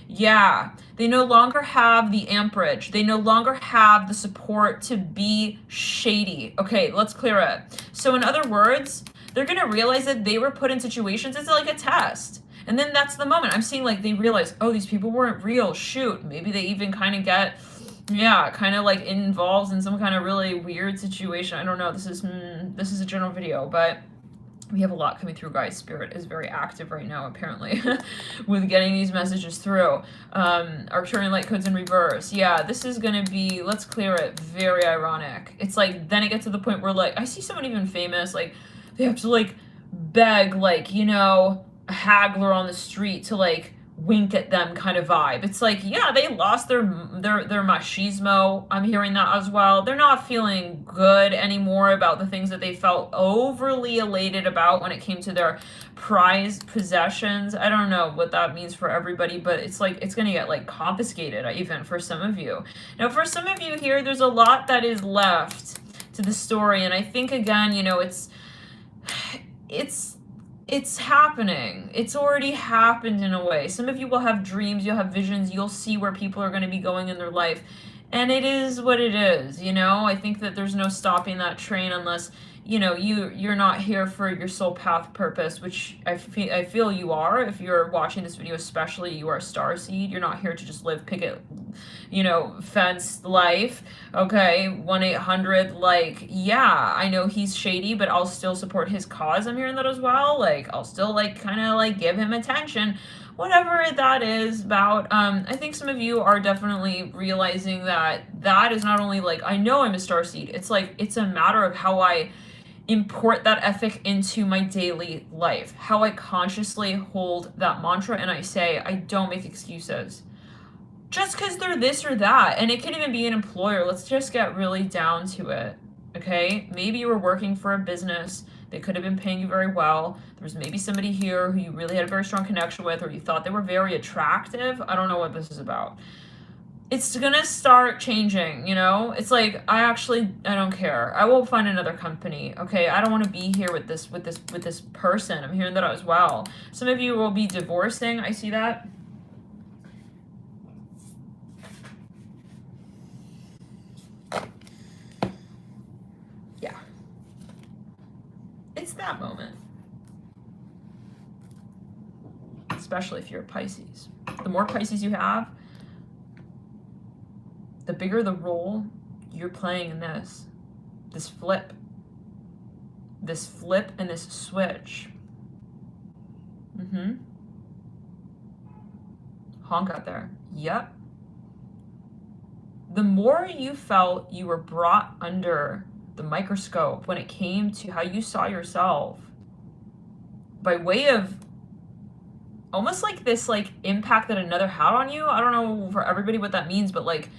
A: Yeah, they no longer have the amperage. They no longer have the support to be shady. Okay, let's clear it. So in other words, they're going to realize that they were put in situations, it's like a test. And then that's the moment. I'm seeing like they realize, oh, these people weren't real. Shoot, maybe they even kind of get, kind of like involved in some kind of really weird situation. I don't know. This is a general video, but we have a lot coming through, guys. Spirit is very active right now, apparently, with getting these messages through. Arcturian light codes in reverse. Yeah, this is going to be, let's clear it, very ironic. It's like, then it gets to the point where, like, I see someone even famous, like, they have to, like, beg, like, a haggler on the street to, like, wink at them kind of vibe. It's like, yeah, they lost their machismo. I'm hearing that as well. They're not feeling good anymore about the things that they felt overly elated about when it came to their prized possessions. I don't know what that means for everybody, but it's like it's gonna get like confiscated even for some of you. Now for some of you here, there's a lot that is left to the story, and I think again, you know, it's happening. It's already happened in a way. Some of you will have dreams, you'll have visions, you'll see where people are going to be going in their life. And it is what it is, you know? I think that there's no stopping that train unless, you know, you're not here for your soul path purpose, which I feel you are. If you're watching this video, especially, you are a starseed. You're not here to just live picket, you know, fence life. Okay, 1-800, like, yeah, I know he's shady, but I'll still support his cause. I'm hearing that as well. Like, I'll still, like, kind of, like, give him attention. Whatever that is about, I think some of you are definitely realizing that that is not only, like, I know I'm a starseed. It's, like, it's a matter of how I import that ethic into my daily life, how I consciously hold that mantra and I say, I don't make excuses. Just because they're this or that, and it could even be an employer. Let's just get really down to it, okay? Maybe you were working for a business. They could have been paying you very well. There was maybe somebody here who you really had a very strong connection with, or you thought they were very attractive. I don't know what this is about. It's gonna start changing, you know? It's like, I don't care. I will find another company, okay? I don't want to be here with this person. I'm hearing that as well. Some of you will be divorcing. I see that. Yeah. It's that moment. Especially if you're a Pisces. The more Pisces you have, the bigger the role you're playing in this flip and this switch. Honk out there. Yep. The more you felt you were brought under the microscope when it came to how you saw yourself, by way of almost like this like impact that another had on you. I don't know for everybody what that means, but like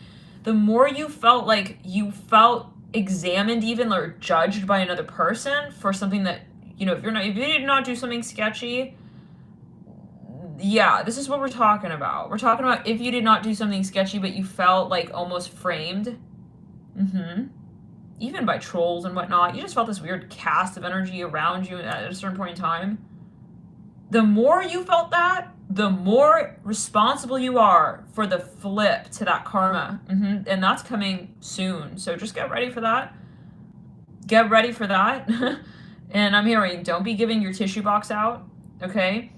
A: the more you felt like you felt examined even or judged by another person for something that, you know, if you did not do something sketchy, yeah, this is what we're talking about. We're talking about if you did not do something sketchy, but you felt like almost framed, even by trolls and whatnot, you just felt this weird cast of energy around you at a certain point in time. The more you felt that, the more responsible you are for the flip to that karma. And that's coming soon. So just get ready for that. Get ready for that. And I'm hearing, don't be giving your tissue box out, okay?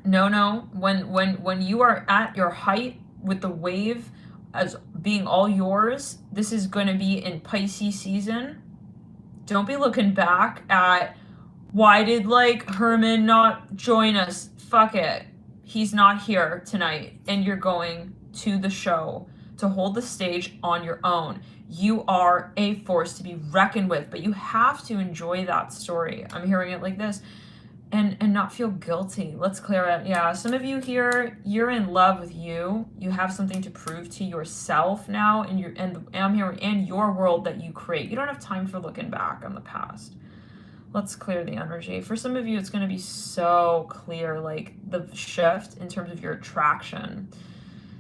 A: No. When you are at your height with the wave as being all yours, this is going to be in Pisces season. Don't be looking back at, why did like Herman not join us? Fuck it. He's not here tonight, and you're going to the show to hold the stage on your own. You are a force to be reckoned with, but you have to enjoy that story. I'm hearing it like this, and not feel guilty. Let's clear it. Yeah, some of you here, you're in love with you. You have something to prove to yourself now, and I'm hearing in your world that you create. You don't have time for looking back on the past. Let's clear the energy. For some of you, it's going to be so clear, like the shift in terms of your attraction.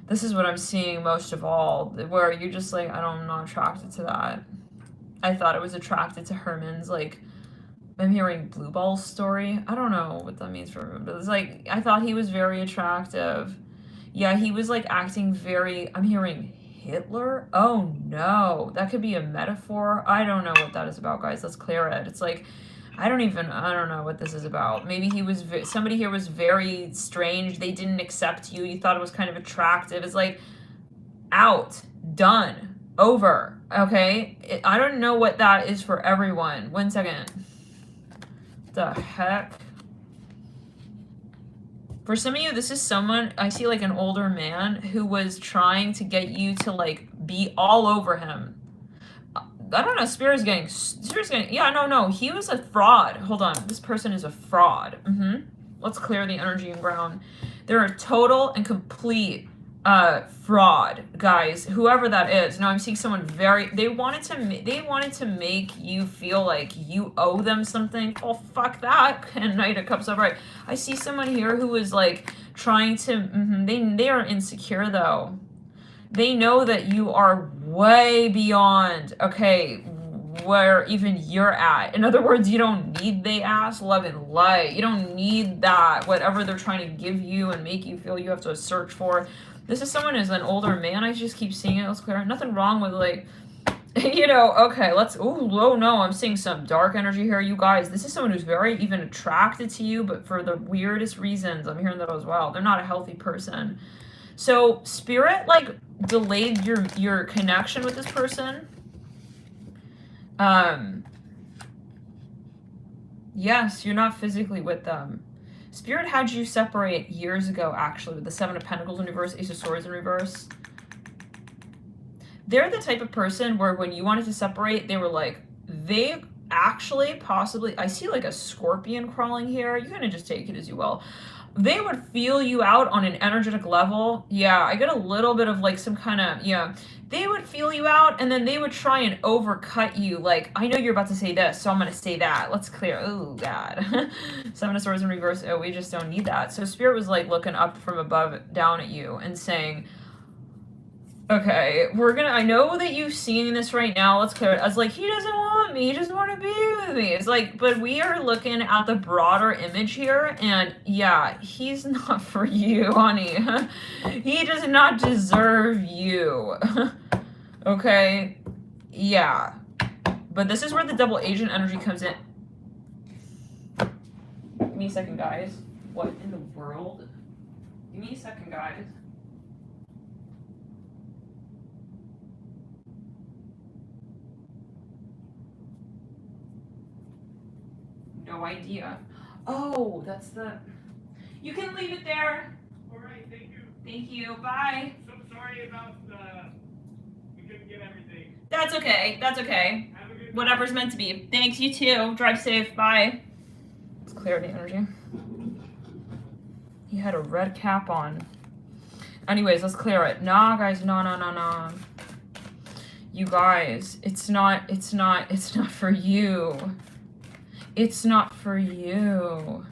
A: This is what I'm seeing most of all, where you're just like, I'm not attracted to that. I thought I was attracted to Herman's, like, I'm hearing Blue Ball's story. I don't know what that means for him, but it's like, I thought he was very attractive. Yeah, he was like acting very, I'm hearing Hitler? Oh no, that could be a metaphor. I don't know what that is about, guys. Let's clear it. It's like, I don't know what this is about. Maybe somebody here was very strange. They didn't accept you. You thought it was kind of attractive. It's like, out, done, over, okay? I don't know what that is for everyone. 1 second. The heck? For some of you, this is someone, I see like an older man who was trying to get you to like be all over him. I don't know, Spirit's getting, yeah, no, he was a fraud. Hold on, this person is a fraud. Let's clear the energy and ground. They're a total and complete fraud, guys. Whoever that is. No, I'm seeing someone they wanted to make you feel like you owe them something. Oh, fuck that. And Knight of Cups upright. I see someone here who is like trying to they are insecure though. They know that you are way beyond, okay, where even you're at. In other words, you don't need the ass, love, and light. You don't need that, whatever they're trying to give you and make you feel you have to search for. This is someone who's an older man. I just keep seeing it. Let's clear. Nothing wrong with like, you know, okay, let's, oh no, I'm seeing some dark energy here, you guys. This is someone who's very even attracted to you, but for the weirdest reasons. I'm hearing that as well. They're not a healthy person. So spirit like delayed your connection with this person. Yes, you're not physically with them. Spirit had you separate years ago, actually, with the Seven of Pentacles in reverse, Ace of Swords in reverse. They're the type of person where when you wanted to separate, they were like, they actually possibly, I see like a scorpion crawling here. You're going to just take it as you will. They would feel you out on an energetic level. Yeah, I get a little bit of like some kind of, yeah. They would feel you out and then they would try and overcut you. Like, I know you're about to say this, so I'm going to say that. Let's clear. Oh, God. Seven of Swords in reverse. Oh, we just don't need that. So Spirit was like looking up from above down at you and saying, okay, I know that you're seeing this right now. Let's clear it. I was like, he doesn't want me. He doesn't want to be with me. It's like, but we are looking at the broader image here. And yeah, he's not for you, honey. He does not deserve you. Okay. Yeah. But this is where the double agent energy comes in. Give me a second, guys. What in the world? Give me a second, guys. No idea. Oh, that's the... You can leave it there.
B: All right, thank you.
A: Thank you. Bye.
B: So sorry about we couldn't get everything.
A: That's okay. That's okay.
B: Have a good
A: Whatever's meant to be. Thanks, you too. Drive safe. Bye. It's clarity energy. He had a red cap on. Anyways, let's clear it. Nah, guys. No. You guys, it's not for you. It's not for you.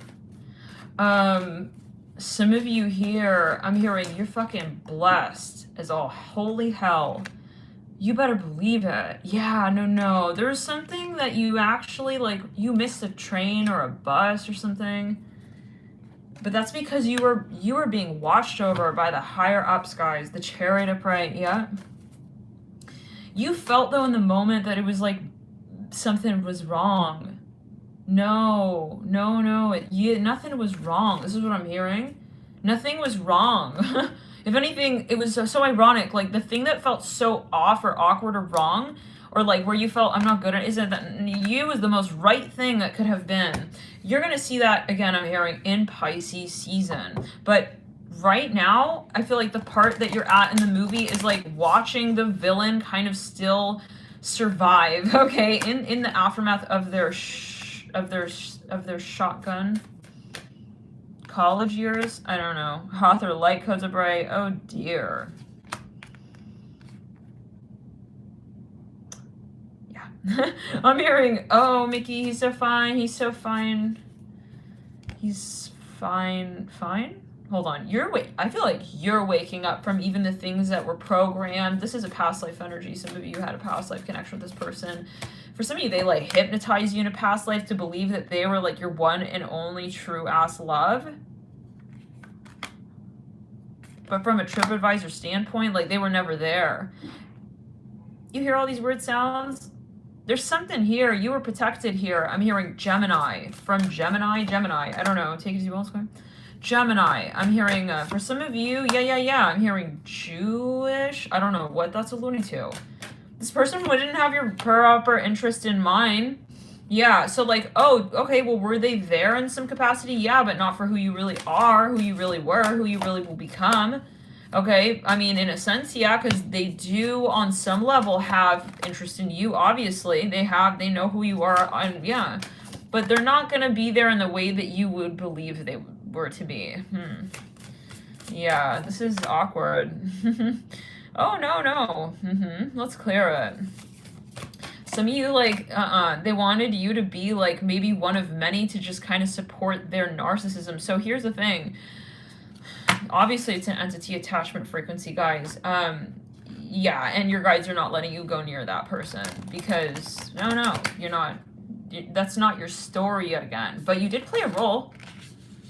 A: Some of you here, I'm hearing you're fucking blessed as all holy hell. You better believe it. Yeah, no. There's something that you actually, like, you missed a train or a bus or something. But that's because you were being watched over by the higher ups, guys. The Chariot upright, yeah. You felt, though, in the moment that it was like something was wrong. No. Nothing was wrong. This is what I'm hearing. Nothing was wrong. If anything, it was so ironic. Like, the thing that felt so off or awkward or wrong, or like where you felt I'm not good at, isn't that you was the most right thing that could have been. You're going to see that, again, I'm hearing, in Pisces season. But right now, I feel like the part that you're at in the movie is like watching the villain kind of still survive, okay, in the aftermath of their shotgun college years. I don't know. Hoth or light codes of bright. Oh dear. Yeah. I'm hearing, oh, Mickey, he's so fine. He's so fine. He's fine. Hold on. I feel like you're waking up from even the things that were programmed. This is a past life energy. Some of you had a past life connection with this person. For some of you, they like hypnotize you in a past life to believe that they were like your one and only true ass love. But from a TripAdvisor standpoint, like they were never there. You hear all these weird sounds? There's something here. You were protected here. I'm hearing Gemini. From Gemini. I don't know. Take it as you will, Square. Gemini. I'm hearing, for some of you, yeah. I'm hearing Jewish. I don't know what that's alluding to. This person wouldn't have your proper interest in mind. Yeah, so like, oh, okay, well, were they there in some capacity? Yeah, but not for who you really are, who you really were, who you really will become. Okay, I mean, in a sense, yeah, because they do, on some level, have interest in you, obviously. They know who you are, and yeah. But they're not going to be there in the way that you would believe they were to be. Yeah, this is awkward. Oh, no. Let's clear it. Some of you, like, they wanted you to be, like, maybe one of many to just kind of support their narcissism. So here's the thing. Obviously, it's an entity attachment frequency, guys. Yeah, and your guides are not letting you go near that person because, no, you're not. That's not your story yet again. But you did play a role.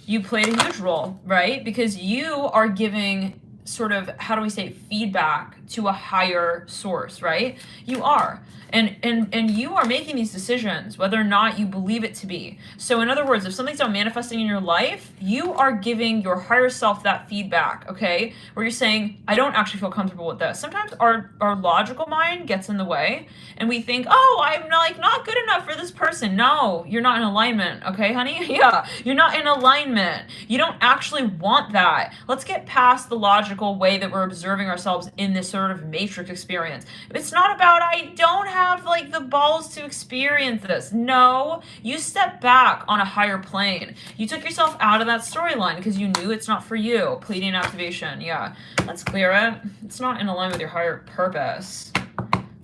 A: You played a huge role, right? Because you are giving sort of, how do we say, feedback to a higher source, right? You are. And you are making these decisions whether or not you believe it to be. So in other words, if something's not manifesting in your life, you are giving your higher self that feedback, okay? Where you're saying, I don't actually feel comfortable with this. Sometimes our logical mind gets in the way and we think, oh, I'm not good enough for this person. No, you're not in alignment, okay, honey? Yeah, you're not in alignment. You don't actually want that. Let's get past the logical way that we're observing ourselves in this sort of matrix experience. It's not about, I don't have like the balls to experience this. No, you step back on a higher plane. You took yourself out of that storyline because you knew it's not for you. Pleading activation. Yeah, let's clear it. It's not in alignment with your higher purpose.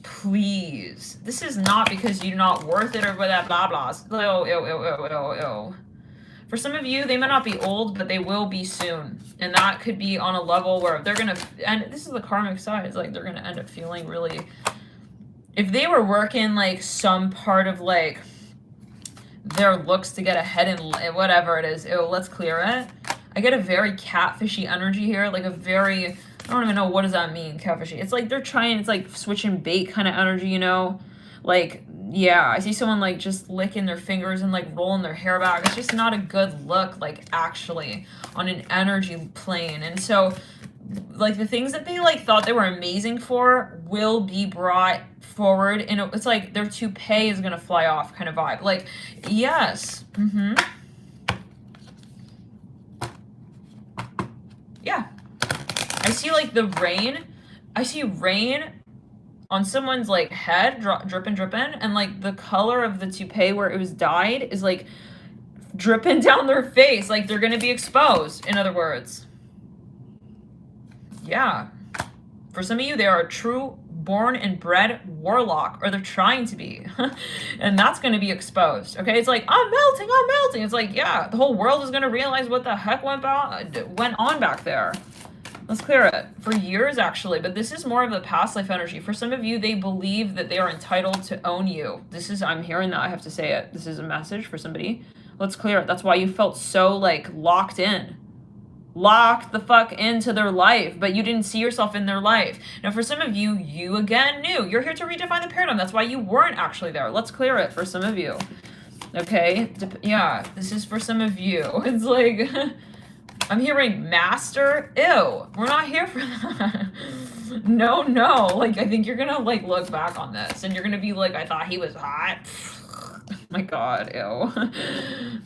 A: Please. This is not because you're not worth it or that blah blah. Ew. For some of you, they might not be old, but they will be soon. And that could be on a level where they're going to, and this is the karmic side, it's like they're going to end up feeling really, if they were working like some part of like their looks to get ahead in whatever it is, let's clear it. I get a very catfishy energy here, like a very, I don't even know, what does that mean, catfishy? It's like they're trying, it's like switching bait kind of energy, you know? Like, yeah, I see someone like just licking their fingers and like rolling their hair back. It's just not a good look, like actually on an energy plane. And so like the things that they like thought they were amazing for will be brought forward, and it's like their toupee is gonna fly off kind of vibe. Like, yes. Yeah. I see like the rain. I see rain on someone's like head, dripping, and like the color of the toupee where it was dyed is like dripping down their face. Like they're gonna be exposed, in other words. Yeah. For some of you, they are a true born and bred warlock, or they're trying to be. And that's going to be exposed. Okay, it's like, I'm melting. It's like, yeah, the whole world is going to realize what the heck went on back there. Let's clear it. For years, actually, but this is more of a past life energy. For some of you, they believe that they are entitled to own you. This is, I'm hearing that, I have to say it. This is a message for somebody. Let's clear it. That's why you felt so like locked the fuck into their life, but you didn't see yourself in their life. Now, for some of you, you again knew. You're here to redefine the paradigm. That's why you weren't actually there. Let's clear it for some of you. Okay? Yeah, this is for some of you. It's like, I'm hearing master. Ew, we're not here for that. No. Like, I think you're gonna, like, look back on this, and you're gonna be like, I thought he was hot. My god, ew.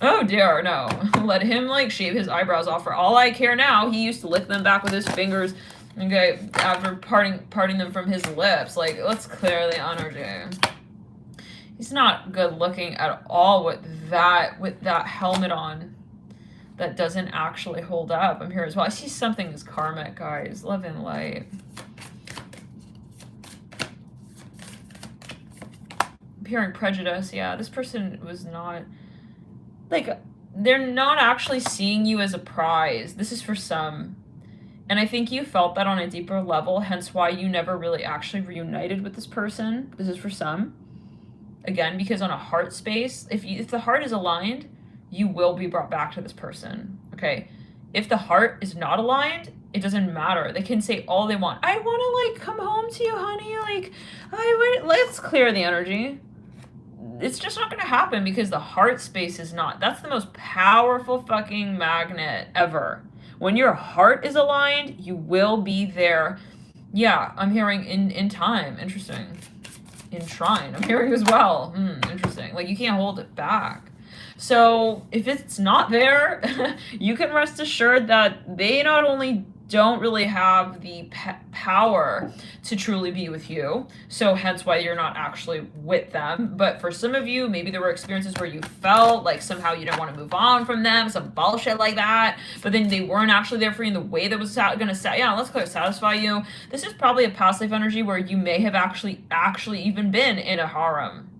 A: Oh dear, no. Let him like shave his eyebrows off. For all I care now, he used to lick them back with his fingers, okay, after parting them from his lips. Like, let's clear the energy. He's not good looking at all with that helmet on that doesn't actually hold up. I'm here as well. I see something is karmic, guys. Love and light. Hearing prejudice. Yeah, this person was not, like, they're not actually seeing you as a prize. This is for some, and I think you felt that on a deeper level, hence why you never really actually reunited with this person. This is for some, again, because on a heart space, if the heart is aligned, you will be brought back to this person. Okay, if the heart is not aligned, it doesn't matter. They can say all they want. I want to like come home to you, honey. Like, let's clear the energy. It's just not going to happen because the heart space is not. That's the most powerful fucking magnet ever. When your heart is aligned, you will be there. Yeah, I'm hearing in time. Interesting. In trine, I'm hearing as well. Interesting. Like, you can't hold it back. So if it's not there, you can rest assured that they not only don't really have the power to truly be with you. So hence why you're not actually with them. But for some of you, maybe there were experiences where you felt like somehow you didn't want to move on from them, some bullshit like that, but then they weren't actually there for you in the way that was going to satisfy you. This is probably a past life energy where you may have actually even been in a harem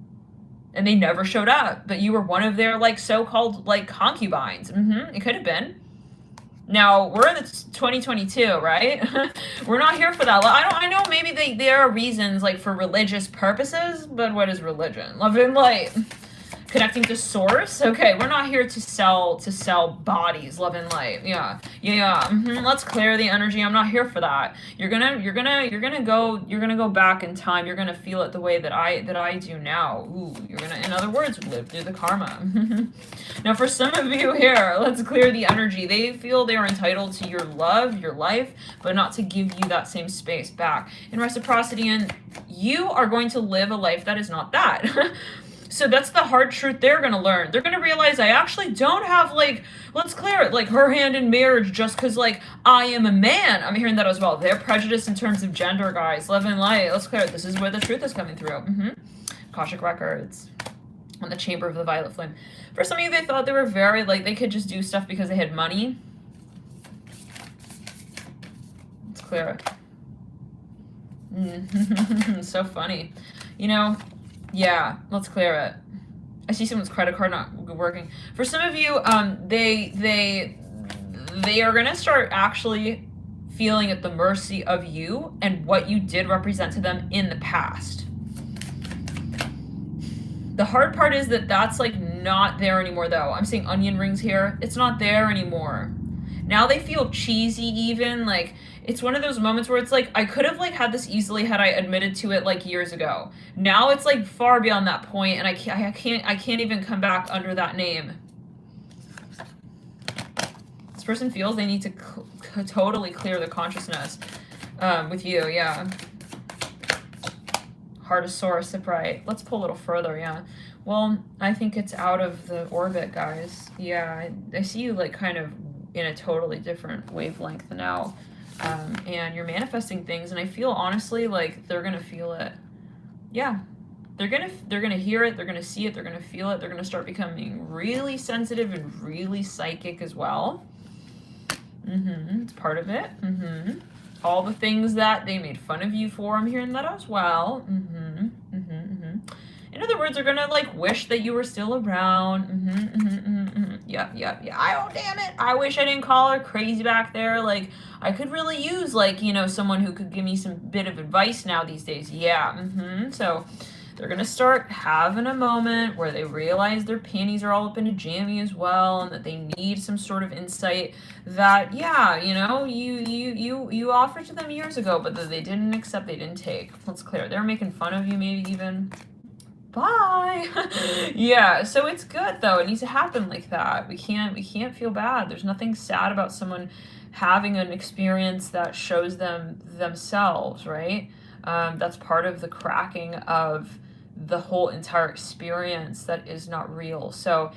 A: and they never showed up, but you were one of their like so-called like concubines. It could have been. Now, we're in the 2022, right? We're not here for that. I know maybe there are reasons, like, for religious purposes, but what is religion? Love and light. Connecting to source? Okay, we're not here to sell bodies, love and light. Yeah. Let's clear the energy. I'm not here for that. You're gonna go back in time. You're gonna feel it the way that I do now. Ooh, you're gonna, in other words, live through the karma. Now, for some of you here, let's clear the energy. They feel they are entitled to your love, your life, but not to give you that same space back. In reciprocity, and you are going to live a life that is not that. So that's the hard truth they're going to learn. They're going to realize I actually don't have, like, let's clear it, like, her hand in marriage just because, like, I am a man. I'm hearing that as well. They're prejudiced in terms of gender, guys. Love and light. Let's clear it. This is where the truth is coming through. Akashic records. On the chamber of the violet flame. For some of you, they thought they were very, like, they could just do stuff because they had money. Let's clear it. So funny. You know, yeah, let's clear it. I see someone's credit card not working. For some of you, they are gonna start actually feeling at the mercy of you and what you did represent to them in the past. The hard part is that that's like not there anymore though. I'm seeing onion rings here. It's not there anymore. Now they feel cheesy even, like it's one of those moments where it's like, I could have like had this easily had I admitted to it like years ago. Now it's like far beyond that point and I can't even come back under that name. This person feels they need to totally clear the consciousness with you, yeah. Heart of source, right? Let's pull a little further, yeah. Well, I think it's out of the orbit, guys. Yeah, I see you like kind of in a totally different wavelength now. And you're manifesting things, and I feel honestly like they're gonna feel it. Yeah, they're gonna hear it, they're gonna see it, they're gonna feel it, they're gonna start becoming really sensitive and really psychic as well. It's part of it. All the things that they made fun of you for, I'm hearing that as well. In other words, they're gonna like wish that you were still around. Yeah. Oh, damn it. I wish I didn't call her crazy back there. Like, I could really use, like, you know, someone who could give me some bit of advice now these days. Yeah. So they're gonna start having a moment where they realize their panties are all up in a jammy as well, and that they need some sort of insight that, yeah, you know, you offered to them years ago, but that they didn't accept, they didn't take. Let's clear it. They're making fun of you, maybe even. Bye. Yeah, so it's good though. It needs to happen like that. We can't feel bad. There's nothing sad about someone having an experience that shows them themselves, right? That's part of the cracking of the whole entire experience that is not real. So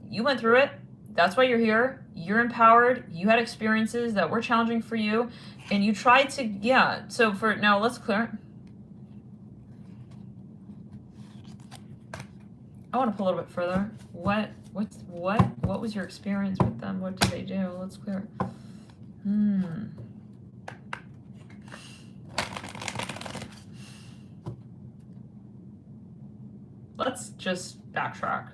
A: you went through it. That's why you're here. You're empowered. You had experiences that were challenging for you, and you tried to, yeah. So for now, let's clear it. I want to pull a little bit further. What was your experience with them? What did they do? Let's clear it. Let's just backtrack.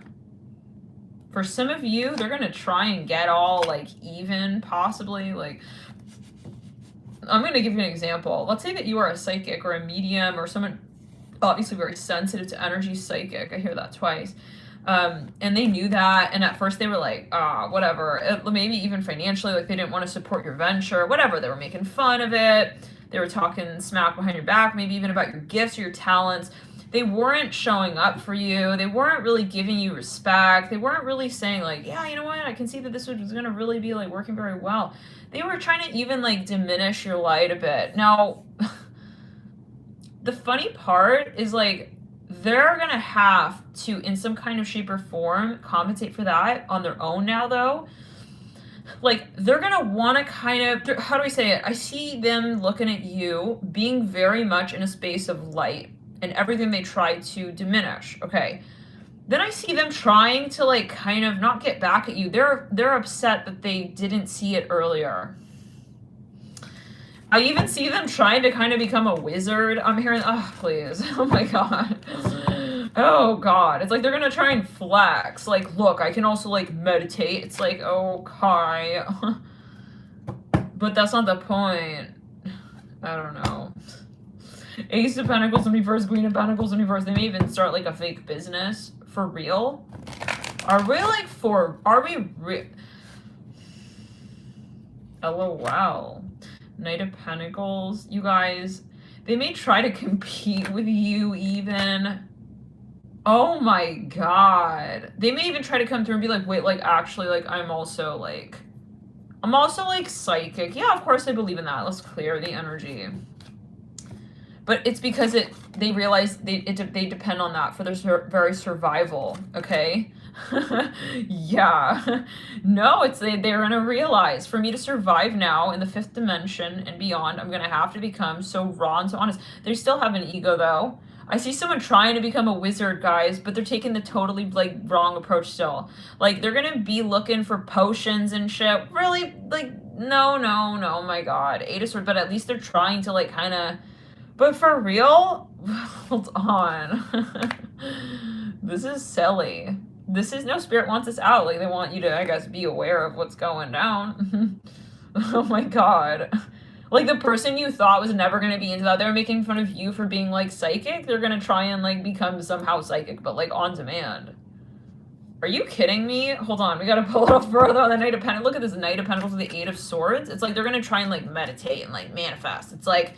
A: For some of you, they're gonna try and get all like even, possibly. Like, I'm gonna give you an example. Let's say that you are a psychic or a medium or someone obviously very sensitive to energy, psychic. I hear that twice. And they knew that, and at first they were like, whatever. Maybe even financially, like they didn't want to support your venture, whatever. They were making fun of it. They were talking smack behind your back, maybe even about your gifts or your talents. They weren't showing up for you. They weren't really giving you respect. They weren't really saying like, yeah, you know what? I can see that this was going to really be like working very well. They were trying to even like diminish your light a bit. Now, the funny part is like, they're going to have to, in some kind of shape or form, compensate for that on their own now, though. like, they're gonna want to kind of, how do I say it? I see them looking at you being very much in a space of light and everything they try to diminish, okay? Then I see them trying to, like, kind of not get back at you. They're upset that they didn't see it earlier. I even see them trying to kind of become a wizard. I'm hearing, oh, please. Oh my God. Oh God. It's like they're gonna try and flex. Like, look, I can also, like, meditate. It's like, okay. But that's not the point. I don't know. Ace of Pentacles in reverse, Queen of Pentacles in reverse. They may even start, like, a fake business. For real? Are we, like, LOL. Knight of Pentacles. You guys, they may try to compete with you even. Oh my God. They may even try to come through and be like, wait, like, actually, like, I'm also, like, psychic. Yeah, of course I believe in that. Let's clear the energy. But it's because they realize they depend on that for their very survival, okay? Yeah. No, it's they're gonna realize, for me to survive now in the 5th dimension and beyond, I'm gonna have to become so raw and so honest. They still have an ego, though. I see someone trying to become a wizard, guys, but they're taking the totally, like, wrong approach still. Like, they're gonna be looking for potions and shit. Really? Like, no, my God. 8 of Swords, but at least they're trying to, like, kind of... But for real? Hold on. This is silly. This is, no, Spirit wants us out. Like, they want you to, I guess, be aware of what's going down. Oh my God. Like, the person you thought was never going to be into that, they're making fun of you for being, like, psychic. They're going to try and, like, become somehow psychic, but, like, on demand. Are you kidding me? Hold on, we got to pull it up further on the Knight of Pentacles. Look at this Knight of Pentacles with the 8 of Swords. It's like they're going to try and, like, meditate and, like, manifest. It's like,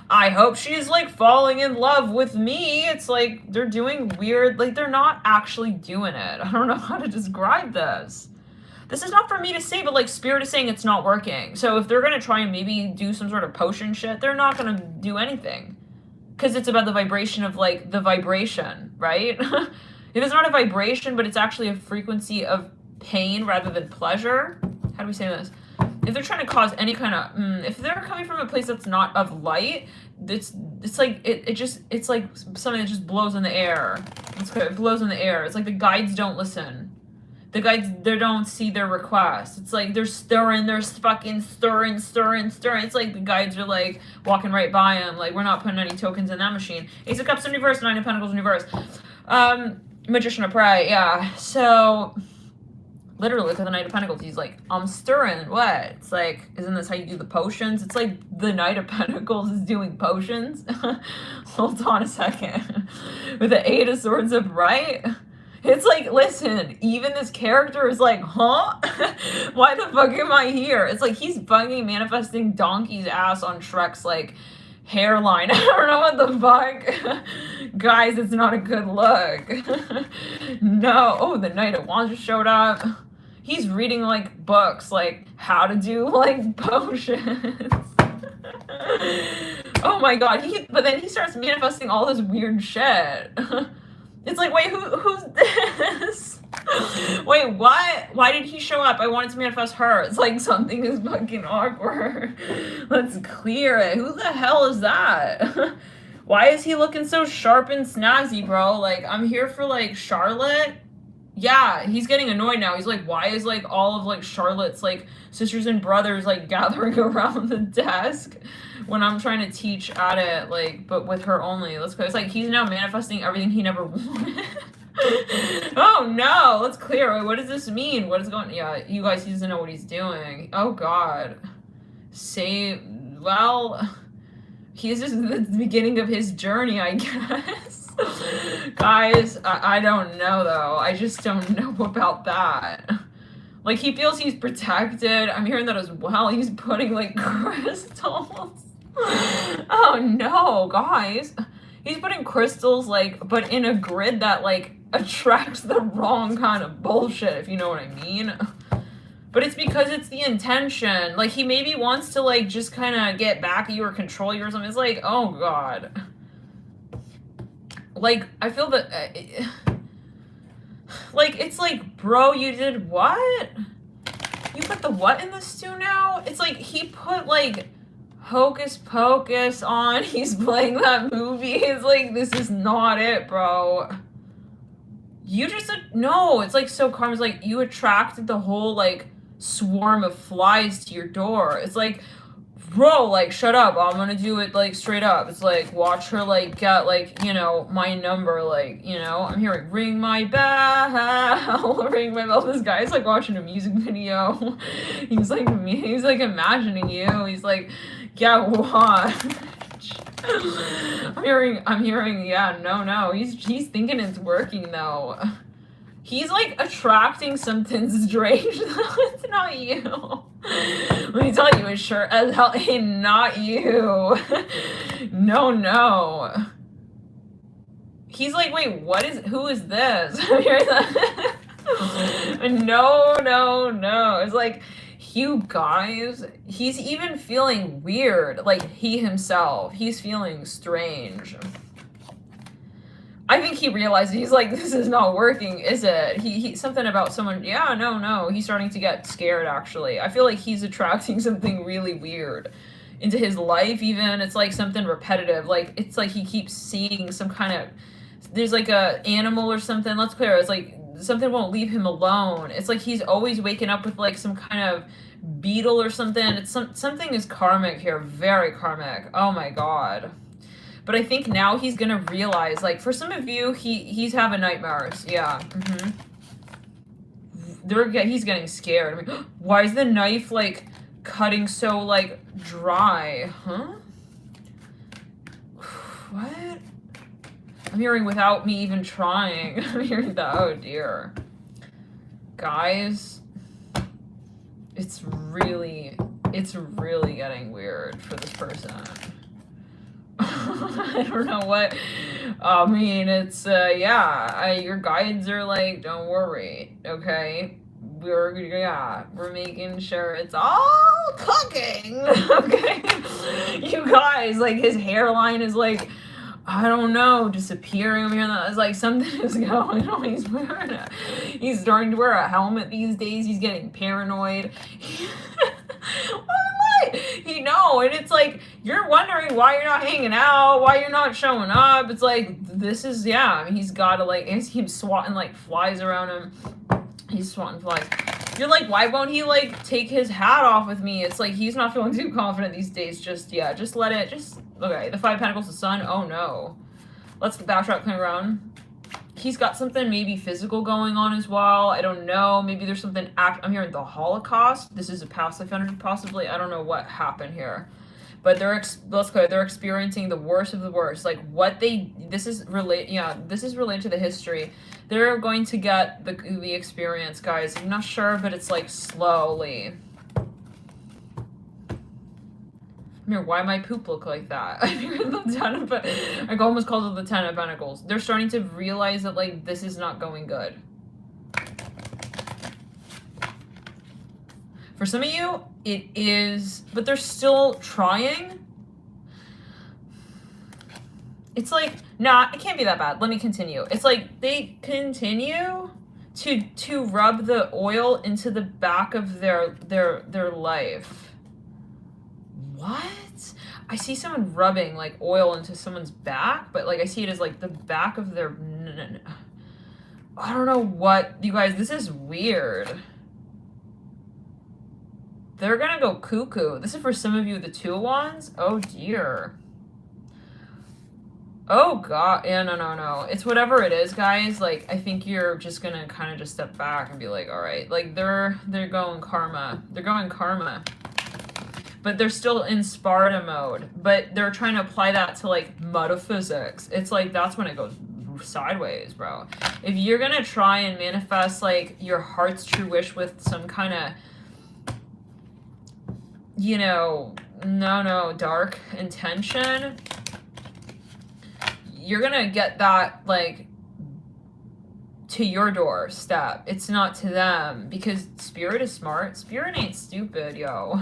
A: I hope she's, like, falling in love with me. It's like they're doing weird, like, they're not actually doing it. I don't know how to describe this. This is not for me to say, but, like, Spirit is saying it's not working. So if they're going to try and maybe do some sort of potion shit, they're not going to do anything. Because it's about the vibration of, like, the vibration, right? If it's not a vibration, but it's actually a frequency of pain rather than pleasure. How do we say this? If they're trying to cause any kind of, if they're coming from a place that's not of light, it's like, it's like something that just blows in the air. It blows in the air. It's like the guides don't listen. The guides, they don't see their requests. It's like they're fucking stirring. It's like the guides are, like, walking right by them. Like, we're not putting any tokens in that machine. Ace of Cups in reverse, 9 of Pentacles in reverse. Magician of Pride, yeah. So, literally, look at the Knight of Pentacles. He's like, I'm stirring. What? It's like, isn't this how you do the potions? It's like the Knight of Pentacles is doing potions. Hold on a second. With the 8 of Swords upright. It's like, listen, even this character is like, huh? Why the fuck am I here? It's like he's fucking manifesting Donkey's ass on Shrek's, like, hairline. I don't know what the fuck. Guys, it's not a good look. No. Oh, the Knight of Wands just showed up. He's reading, like, books, like, how to do, like, potions. Oh my God. But then he starts manifesting all this weird shit. It's like, wait, who's this? Wait, what? Why did he show up? I wanted to manifest her. It's like something is fucking awkward. Let's clear it. Who the hell is that? Why is he looking so sharp and snazzy, bro? Like, I'm here for, like, Charlotte. Yeah, he's getting annoyed now. He's like, why is, like, all of, like, Charlotte's, like, sisters and brothers, like, gathering around the desk when I'm trying to teach at it, like, but with her only. Let's go. It's like he's now manifesting everything he never wanted. Oh no, let's clear. Wait, what does this mean? What is going? Yeah, you guys, he doesn't know what he's doing. Oh God. Well, he's just at the beginning of his journey, I guess. Guys, I don't know though. I just don't know about that. Like, he feels he's protected. I'm hearing that as well. He's putting, like, crystals. Oh no, guys. He's putting crystals, like, but in a grid that, like, attracts the wrong kind of bullshit, if you know what I mean. But it's because it's the intention. Like, he maybe wants to, like, just kind of get back at you or control you or something. It's like, oh God. Like, I feel that... like, it's like, bro, you did what? You put the what in the stew now? It's like he put like Hocus Pocus on. He's playing that movie. It's like, this is not it, bro. You just, no, it's like so Karma's like, you attracted the whole like swarm of flies to your door. It's like, bro, like, shut up. I'm gonna do it like straight up. It's like, watch her like get like, you know, my number, like, you know, I'm hearing ring my bell, ring my bell. This guy's like watching a music video. He's like imagining you. He's like, yeah, watch. I'm hearing, yeah, no. He's thinking it's working though. He's like attracting something strange. It's not you. Let me tell you, it's sure as hell ain't not you. No. He's like, wait, who is this? No. It's like, you guys, he's even feeling weird. Like, he himself, he's feeling strange. I think he realized, he's like, this is not working, is it? He something about someone, yeah, no. He's starting to get scared, actually. I feel like he's attracting something really weird into his life, even. It's like something repetitive. Like, it's like he keeps seeing some kind of, there's like a animal or something. Let's clear. It's like something won't leave him alone. It's like he's always waking up with like some kind of beetle or something. It's something is karmic here, very karmic. Oh my god. But I think now he's gonna realize, like, for some of you, he's having nightmares. Yeah. He's getting scared. I mean, why is the knife like cutting so like dry? Huh? What? I'm hearing without me even trying. I'm hearing that. Oh dear. Guys, it's really getting weird for this person. I don't know what. I mean, it's your guides are like, don't worry, okay? We're making sure it's all cooking. Okay. You guys, like, his hairline is like, I don't know, disappearing over here. It's like something is going on. He's starting to wear a helmet these days. He's getting paranoid. And it's like, you're wondering why you're not hanging out, why you're not showing up. It's like, this is, he's gotta like, and he's swatting like flies around him. He's swatting flies. You're like, why won't he like take his hat off with me? It's like, he's not feeling too confident these days. Just let it, okay. The Five of Pentacles, the Sun. Oh no. Let's backtrack, clear around. He's got something maybe physical going on as well. I don't know. Maybe there's something. I'm hearing the Holocaust. This is a past life energy, possibly. I don't know what happened here, but they're experiencing the worst of the worst. Like this is related to the history. They're going to get the experience, guys. I'm not sure, but it's like slowly. Why my poop look like that? I almost called it the Ten of Pentacles. They're starting to realize that, like, this is not going good. For some of you, it is, but they're still trying. It's like, nah, it can't be that bad. Let me continue. It's like they continue to rub the oil into the back of their life. What? I see someone rubbing like oil into someone's back, but like I see it as like the back of their. I don't know what, you guys. This is weird. They're gonna go cuckoo. This is for some of you, the Two of Wands. Oh dear. Oh god. Yeah, no. It's whatever it is, guys. Like, I think you're just gonna kind of just step back and be like, all right. Like they're going karma. They're going karma. But they're still in Sparta mode. But they're trying to apply that to, like, metaphysics. It's like, that's when it goes sideways, bro. If you're gonna try and manifest, like, your heart's true wish with some kind of, you know, dark intention, you're gonna get that, like, to your doorstep. It's not to them. Because Spirit is smart. Spirit ain't stupid, yo.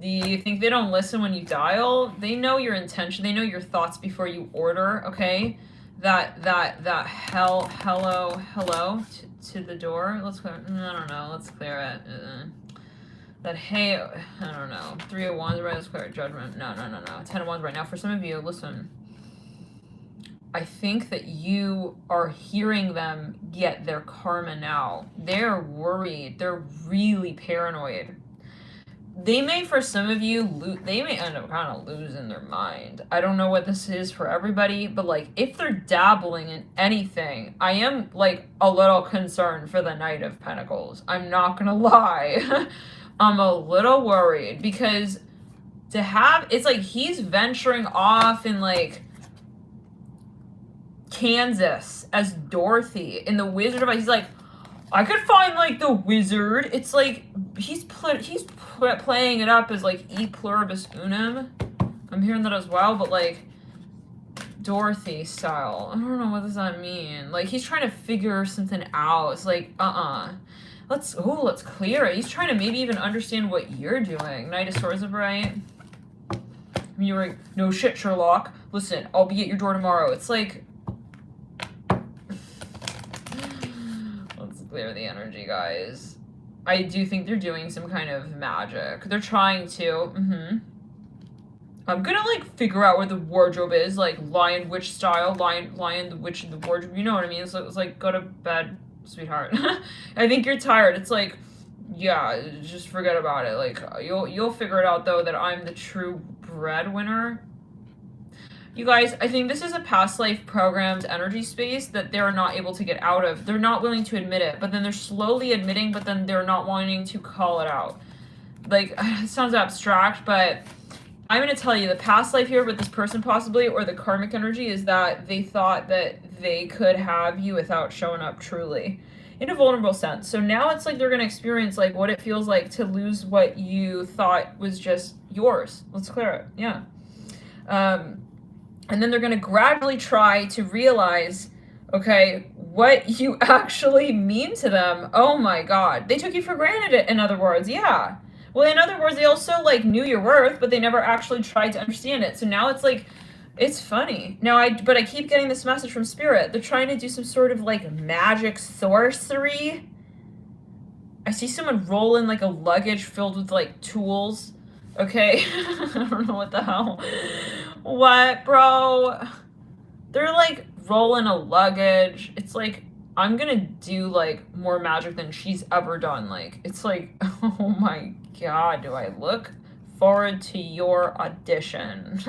A: Do you think they don't listen when you dial? They know your intention. They know your thoughts before you order, okay? That hello to the door. Let's clear. I don't know. Let's clear it. That hey, I don't know. 3 of Wands, right? Let's clear it. Judgment. No. 10 of Wands right now. For some of you, listen. I think that you are hearing them get their karma now. They're worried. They're really paranoid. They may, for some of you, they may end up kind of losing their mind. I don't know what this is for everybody, but like if they're dabbling in anything, I am like a little concerned for the Knight of Pentacles. I'm not gonna lie. I'm a little worried because to have, it's like he's venturing off in like Kansas as Dorothy in the Wizard of Oz. He's like, I could find like the wizard. It's like he's playing it up as like e pluribus unum. I'm hearing that as well, but like Dorothy style. I don't know, what does that mean? Like he's trying to figure something out. It's like let's clear it. He's trying to maybe even understand what you're doing. Knight of Swords, right? You're like, no shit, Sherlock. Listen, I'll be at your door tomorrow. It's like, clear the energy, guys. I do think they're doing some kind of magic. They're trying to. I'm gonna like figure out where the wardrobe is, like Lion Witch style, Lion the Witch in the wardrobe. You know what I mean? So it's like, go to bed, sweetheart. I think you're tired. It's like, yeah, just forget about it. Like you'll figure it out though that I'm the true breadwinner. You guys, I think this is a past life programmed energy space that they're not able to get out of. They're not willing to admit it, but then they're slowly admitting, but then they're not wanting to call it out. Like, it sounds abstract, but I'm going to tell you the past life here with this person possibly, or the karmic energy, is that they thought that they could have you without showing up truly. In a vulnerable sense. So now it's like they're going to experience like what it feels like to lose what you thought was just yours. Let's clear it. Yeah. And then they're going to gradually try to realize, okay, what you actually mean to them. Oh my God. They took you for granted, in other words. Yeah. Well, in other words, they also like knew your worth, but they never actually tried to understand it. So now it's like, it's funny. Now, but I keep getting this message from Spirit. They're trying to do some sort of like magic sorcery. I see someone rolling like a luggage filled with like tools. Okay. I don't know what the hell. What, bro? They're like rolling a luggage. It's like, I'm gonna do like more magic than she's ever done. Like, it's like, oh my God, do I look forward to your audition.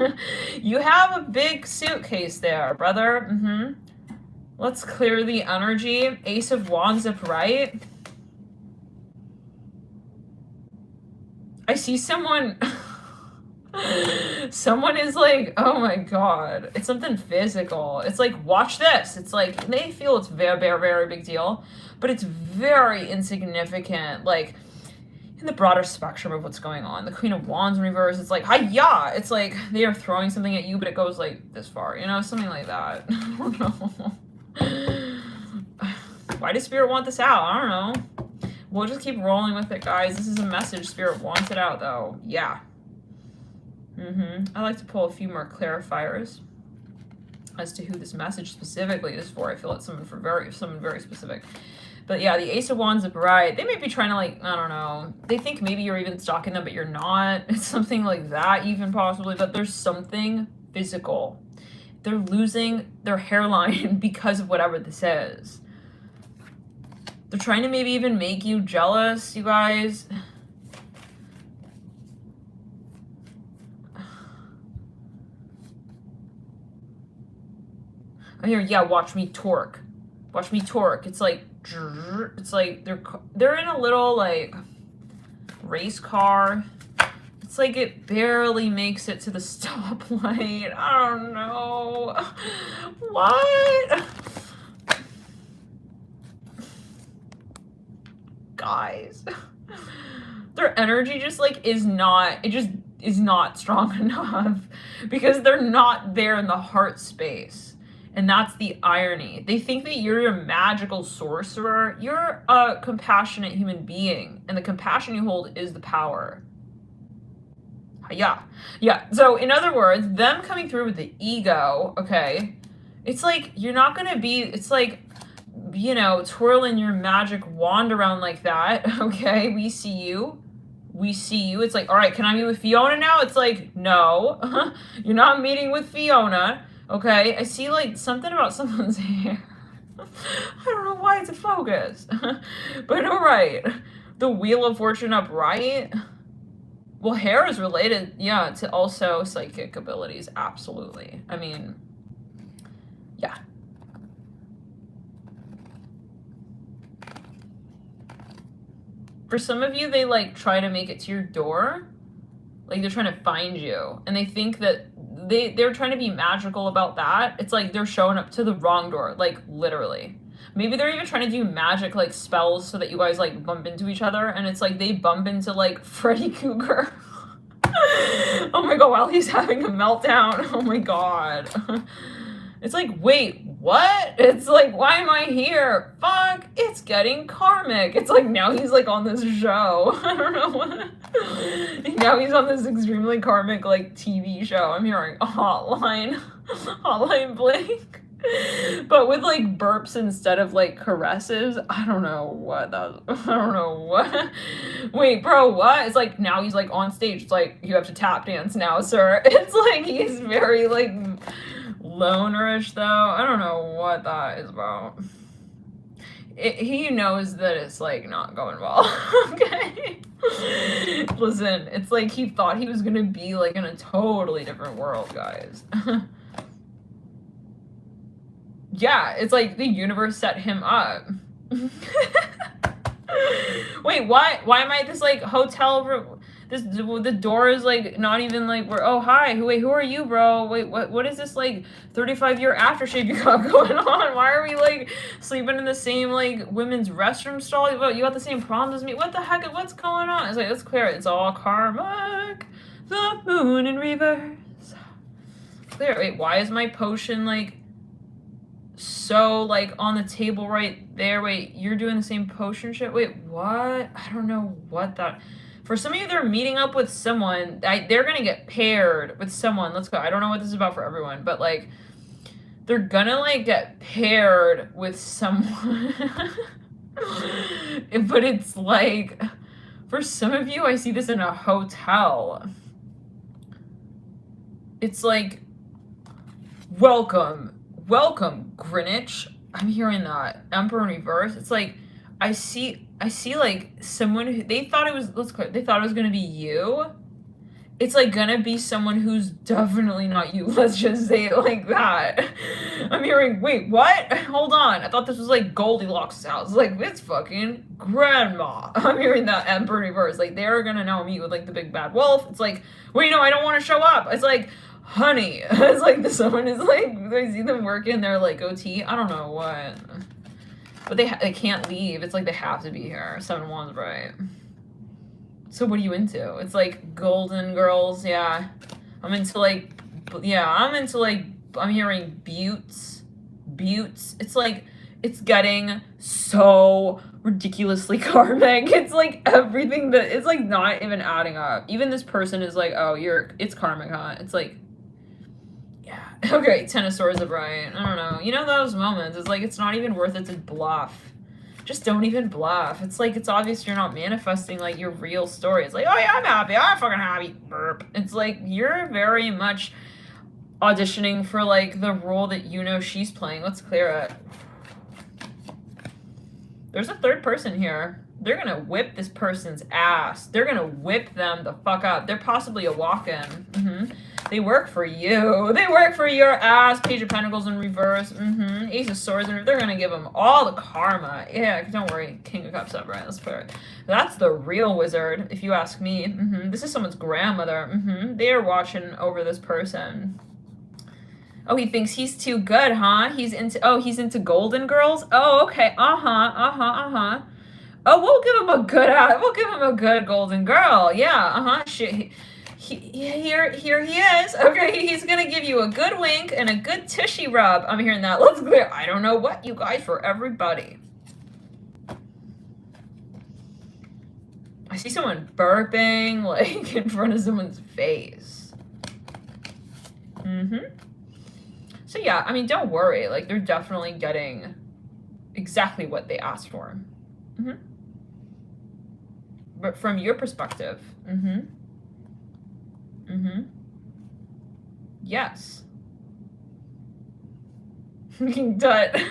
A: You have a big suitcase there, brother. Let's clear the energy. Ace of Wands upright. I see someone. Someone is like, oh my God, it's something physical. It's like, watch this. It's like, they feel it's very, very, very big deal, but it's very insignificant, like, in the broader spectrum of what's going on. The Queen of Wands in reverse, it's like, hi-ya! It's like, they are throwing something at you, but it goes, like, this far, you know? Something like that. I don't know. Why does Spirit want this out? I don't know. We'll just keep rolling with it, guys. This is a message. Spirit wants it out, though. Yeah. I like to pull a few more clarifiers as to who this message specifically is for. I feel it's someone very specific. But yeah, the Ace of Wands upright, they may be trying to like, I don't know, they think maybe you're even stalking them, but you're not. It's something like that even possibly, but there's something physical. They're losing their hairline because of whatever this is. They're trying to maybe even make you jealous, you guys. I hear, yeah, watch me torque. Watch me torque. It's like they're in a little like race car. It's like it barely makes it to the stoplight. I don't know. What? Guys. Their energy just like is not strong enough because they're not there in the heart space. And that's the irony. They think that you're a magical sorcerer. You're a compassionate human being. And the compassion you hold is the power. Yeah. So in other words, them coming through with the ego, okay, it's like you're not going to be, it's like you know, twirling your magic wand around like that. Okay, we see you. We see you. It's like, all right, can I meet with Fiona now? It's like, no, you're not meeting with Fiona. Okay, I see like something about someone's hair. I don't know why it's a focus. But all right, the Wheel of Fortune upright. Well, hair is related, yeah, to also psychic abilities. Absolutely. I mean, yeah. For some of you, they like try to make it to your door. Like they're trying to find you. And they think that they're trying to be magical about that. It's like they're showing up to the wrong door. Like literally. Maybe they're even trying to do magic like spells so that you guys like bump into each other. And it's like they bump into like Freddy Krueger. Oh my god, while he's having a meltdown. Oh my god. It's like, wait, what? It's like, why am I here? Fuck, it's getting karmic. It's like, now he's like on this show. I don't know what. Now he's on this extremely karmic like TV show. I'm hearing a hotline bling. But with like burps instead of like caresses. I don't know what that was. I don't know what. Wait, bro, what? It's like now he's like on stage. It's like you have to tap dance now, sir. It's like he's very like lonerish though. I don't know what that is about. He knows that it's like not going well. Okay. Listen, it's like he thought he was gonna be like in a totally different world, guys. Yeah, it's like the universe set him up. Wait, why am I at this like hotel? The door is like not even like where. Oh hi, who are you, bro? Wait, what is this like 35-year aftershave you got going on? Why are we like sleeping in the same like women's restroom stall? What, you got the same problems as me? What the heck? What's going on? It's like, let's clear it. It's all karmic. The moon in reverse. Clear. Wait, why is my potion like so like on the table right there? Wait, you're doing the same potion shit? Wait, what? I don't know what that. For some of you, they're meeting up with someone. They're gonna get paired with someone. Let's go. I don't know what this is about for everyone, but like they're gonna like get paired with someone. But it's like for some of you, I see this in a hotel. It's like welcome, Greenwich. I'm hearing that. Emperor in reverse. It's like I see like someone who they thought it was they thought it was gonna be you. It's like gonna be someone who's definitely not you. Let's just say it like that. I'm hearing, wait, what? Hold on. I thought this was like Goldilocks' house. Like, it's fucking grandma. I'm hearing that Emperor in reverse. Like, they're gonna now meet with like the big bad wolf. It's like, wait, no, I don't want to show up. It's like, honey. It's like someone is like, I see them working their like OT. I don't know what. But they can't leave. It's like they have to be here. 7 wands, right? So what are you into? It's like golden girls, yeah. I'm into like, I'm hearing buttes. It's like, it's getting so ridiculously karmic. It's like everything that, it's like not even adding up. Even this person is like, oh, it's karmic, huh? It's like, yeah. Okay, 10 of Swords upright. I don't know. You know those moments, it's like, it's not even worth it to bluff. Just don't even bluff. It's like, it's obvious you're not manifesting like your real story. It's like, oh yeah, I'm happy. I'm fucking happy. Burp. It's like, you're very much auditioning for like the role that you know she's playing. Let's clear it. There's a third person here. They're gonna whip this person's ass. They're gonna whip them the fuck up. They're possibly a walk-in. They work for you. They work for your ass. Page of Pentacles in reverse. Ace of Swords. And they're gonna give them all the karma. Yeah, don't worry. King of Cups upright. Let's clear it. That's the real wizard, if you ask me. This is someone's grandmother. They are watching over this person. Oh, he thinks he's too good, huh? He's into golden girls? Oh, okay. Oh, we'll give him a good golden girl. Yeah, shit. Here he is. Okay, he's gonna give you a good wink and a good tushy rub. I'm hearing that. Let's clear. I don't know what, you guys, for everybody. I see someone burping, like, in front of someone's face. So yeah, I mean, don't worry. Like, they're definitely getting exactly what they asked for. Mm-hmm. But from your perspective, mm-hmm. Mm-hmm. Yes. But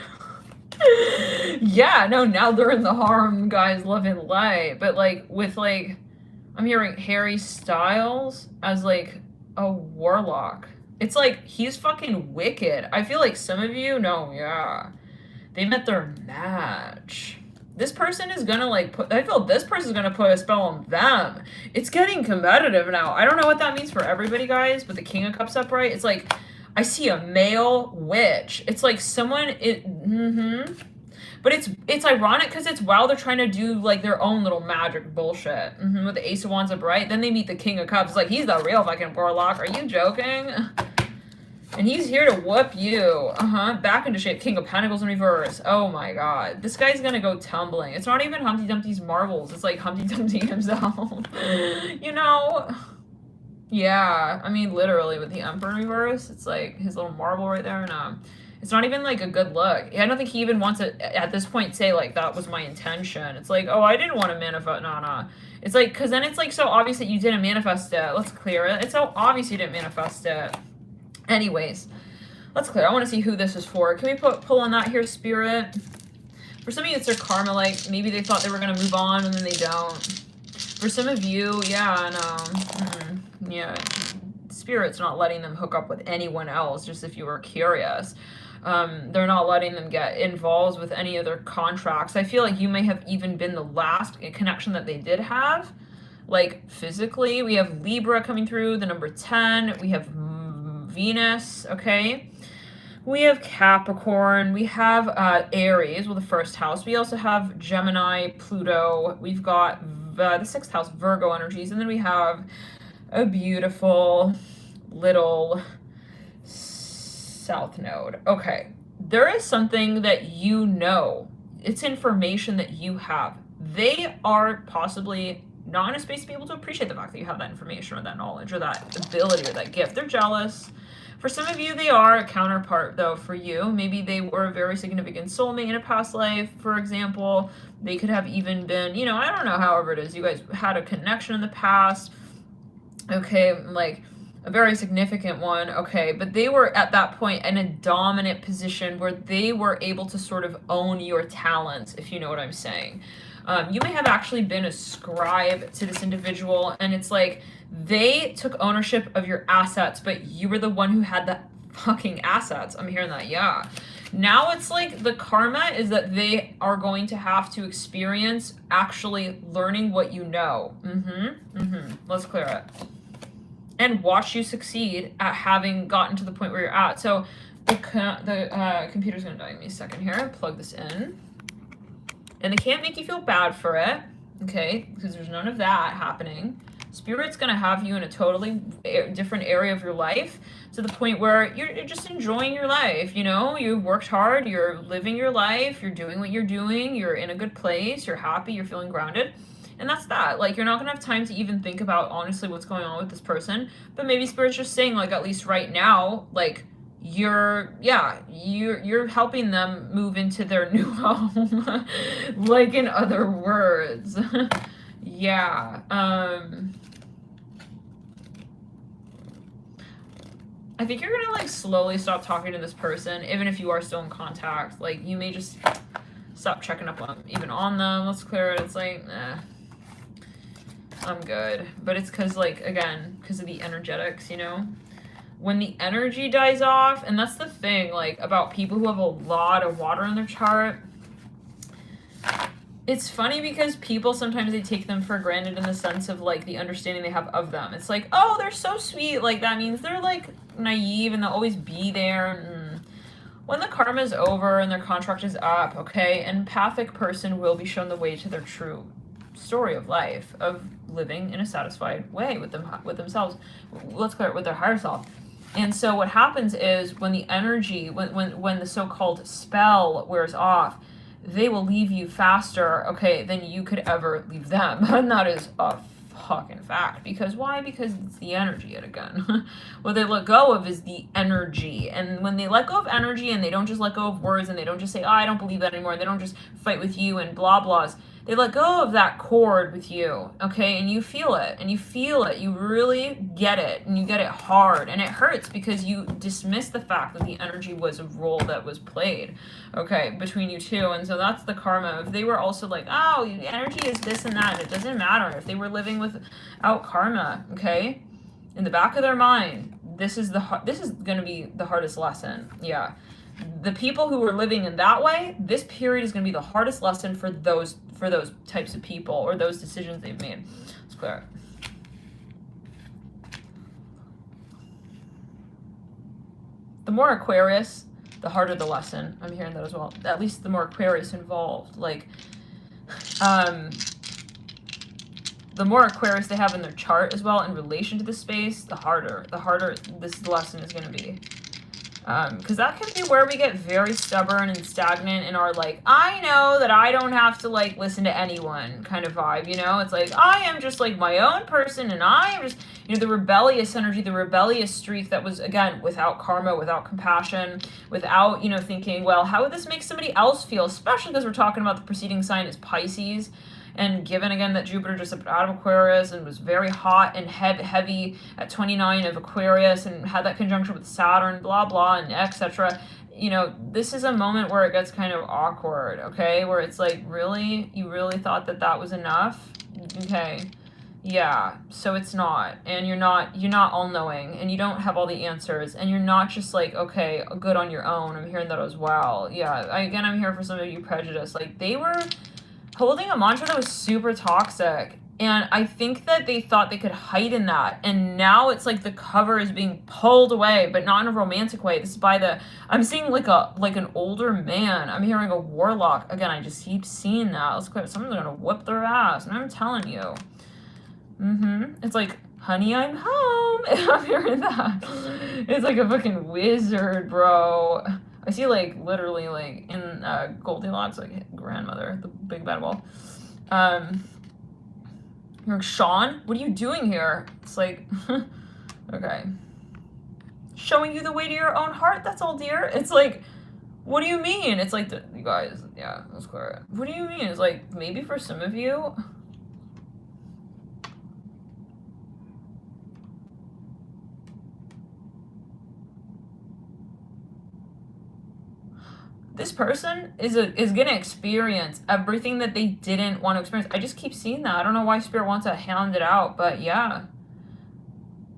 A: yeah, no, now they're in the harem, guys, living light. But like with like, I'm hearing Harry Styles as like a warlock. It's like he's fucking wicked. I feel like some of you know, yeah, they met their match. This person is gonna like put, I feel this person's gonna put a spell on them. It's getting competitive now. I don't know what that means for everybody, guys, but the King of Cups upright, it's like, I see a male witch. It's like someone, but it's ironic because it's while they're trying to do like their own little magic bullshit. With the Ace of Wands upright, then they meet the King of Cups. It's like, he's the real fucking warlock. Are you joking? And he's here to whoop you. Back into shape. King of Pentacles in reverse. Oh my god. This guy's gonna go tumbling. It's not even Humpty Dumpty's marbles. It's like Humpty Dumpty himself. You know? Yeah. I mean, literally, with the Emperor in reverse, it's like his little marble right there. And it's not even like a good look. I don't think he even wants to, at this point, say like, that was my intention. It's like, oh, I didn't want to manifest. Nah. It's like, because then it's like so obvious that you didn't manifest it. Let's clear it. It's so obvious you didn't manifest it. Anyways, let's clear. I want to see who this is for. Can we pull on that here, Spirit? For some of you, it's their karma. Like, maybe they thought they were going to move on and then they don't. For some of you, yeah, no. Yeah, Spirit's not letting them hook up with anyone else, just if you were curious. They're not letting them get involved with any other contracts. I feel like you may have even been the last connection that they did have. Like, physically, we have Libra coming through, the number 10. We have Venus, okay? We have Capricorn. We have Aries, well, the first house. We also have Gemini, Pluto. We've got the sixth house, Virgo energies. And then we have a beautiful little south node. Okay, there is something that you know. It's information that you have. They are possibly not in a space to be able to appreciate the fact that you have that information or that knowledge or that ability or that gift. They're jealous. For some of you, they are a counterpart, though, for you. Maybe they were a very significant soulmate in a past life, for example. They could have even been, you know, I don't know, however it is, you guys had a connection in the past. Okay, like a very significant one. Okay, but they were at that point in a dominant position where they were able to sort of own your talents, if you know what I'm saying. You may have actually been a scribe to this individual, and it's like they took ownership of your assets, but you were the one who had the fucking assets. I'm hearing that, yeah. Now it's like the karma is that they are going to have to experience actually learning what you know. Let's clear it. And watch you succeed at having gotten to the point where you're at. So the computer's gonna die. Give me a second here. Plug this in. And they can't make you feel bad for it, okay? Because there's none of that happening. Spirit's gonna have you in a totally different area of your life to the point where you're just enjoying your life, you know? You've worked hard, you're living your life, you're doing what you're doing, you're in a good place, you're happy, you're feeling grounded. And that's that. Like, you're not gonna have time to even think about honestly what's going on with this person. But maybe Spirit's just saying, like, at least right now, like, you're helping them move into their new home. Like, in other words. Yeah. I think you're gonna like slowly stop talking to this person, even if you are still in contact. Like, you may just stop checking up on even on them. Let's clear it. It's like, I'm good. But it's because, like, again, because of the energetics, you know? When the energy dies off, and that's the thing, like, about people who have a lot of water in their chart. It's funny because people sometimes they take them for granted in the sense of, like, the understanding they have of them. It's like, oh, they're so sweet. Like, that means they're, like, naive and they'll always be there. When the karma is over and their contract is up, okay, an empathic person will be shown the way to their true story of life, of living in a satisfied way with themselves. Let's clear it, with their higher self. And so what happens is when the energy, when the so-called spell wears off, they will leave you faster, okay, than you could ever leave them. And that is a fucking fact. Because why? Because it's the energy yet again. What they let go of is the energy. And when they let go of energy and they don't just let go of words and they don't just say, oh, I don't believe that anymore. They don't just fight with you and blah, blahs. They let go of that cord with you, okay? And you feel it, and you feel it. You really get it, and you get it hard. And it hurts because you dismiss the fact that the energy was a role that was played, okay, between you two. And so that's the karma. If they were also like, oh, energy is this and that, and it doesn't matter. If they were living without karma, okay, in the back of their mind, this is going to be the hardest lesson, yeah. The people who are living in that way, this period is going to be the hardest lesson for those types of people or those decisions they've made. Let's clear it. The more Aquarius, the harder the lesson. I'm hearing that as well. At least the more Aquarius involved. Like, the more Aquarius they have in their chart as well in relation to the space, the harder this lesson is going to be. Because that can be where we get very stubborn and stagnant in our, like, I know that I don't have to, like, listen to anyone kind of vibe, you know? It's like, I am just, like, my own person, and I am just, you know, the rebellious energy, the rebellious streak that was, again, without karma, without compassion, without, you know, thinking, well, how would this make somebody else feel? Especially because we're talking about the preceding sign is Pisces. And given, again, that Jupiter just stepped out of Aquarius and was very hot and heavy at 29 of Aquarius and had that conjunction with Saturn, blah, blah, and etc., you know, this is a moment where it gets kind of awkward, okay? Where it's like, really? You really thought that that was enough? Okay. Yeah, so it's not. And you're not all-knowing, and you don't have all the answers, and you're not just like, okay, good on your own. I'm hearing that as well. Yeah, again, I'm here for some of you prejudiced. Like, they were holding a mantra that was super toxic, and I think that they thought they could hide in that, and now it's like the cover is being pulled away, but not in a romantic way. This is I'm seeing like an older man. I'm hearing a warlock. Again, I just keep seeing that. Let's clear. Someone's gonna whip their ass, and I'm telling you. It's like, honey, I'm home. I'm hearing that. It's like a fucking wizard, bro. I see, like, literally, like, in Goldilocks, like, grandmother, the big bad wall. You're like, Sean, what are you doing here? It's like, okay. Showing you the way to your own heart, that's all, dear. It's like, what do you mean? It's like, you guys, yeah, let's clear it. What do you mean? It's like, maybe for some of you, this person is gonna experience everything that they didn't want to experience. I just keep seeing that. I don't know why Spirit wants to hand it out, but yeah.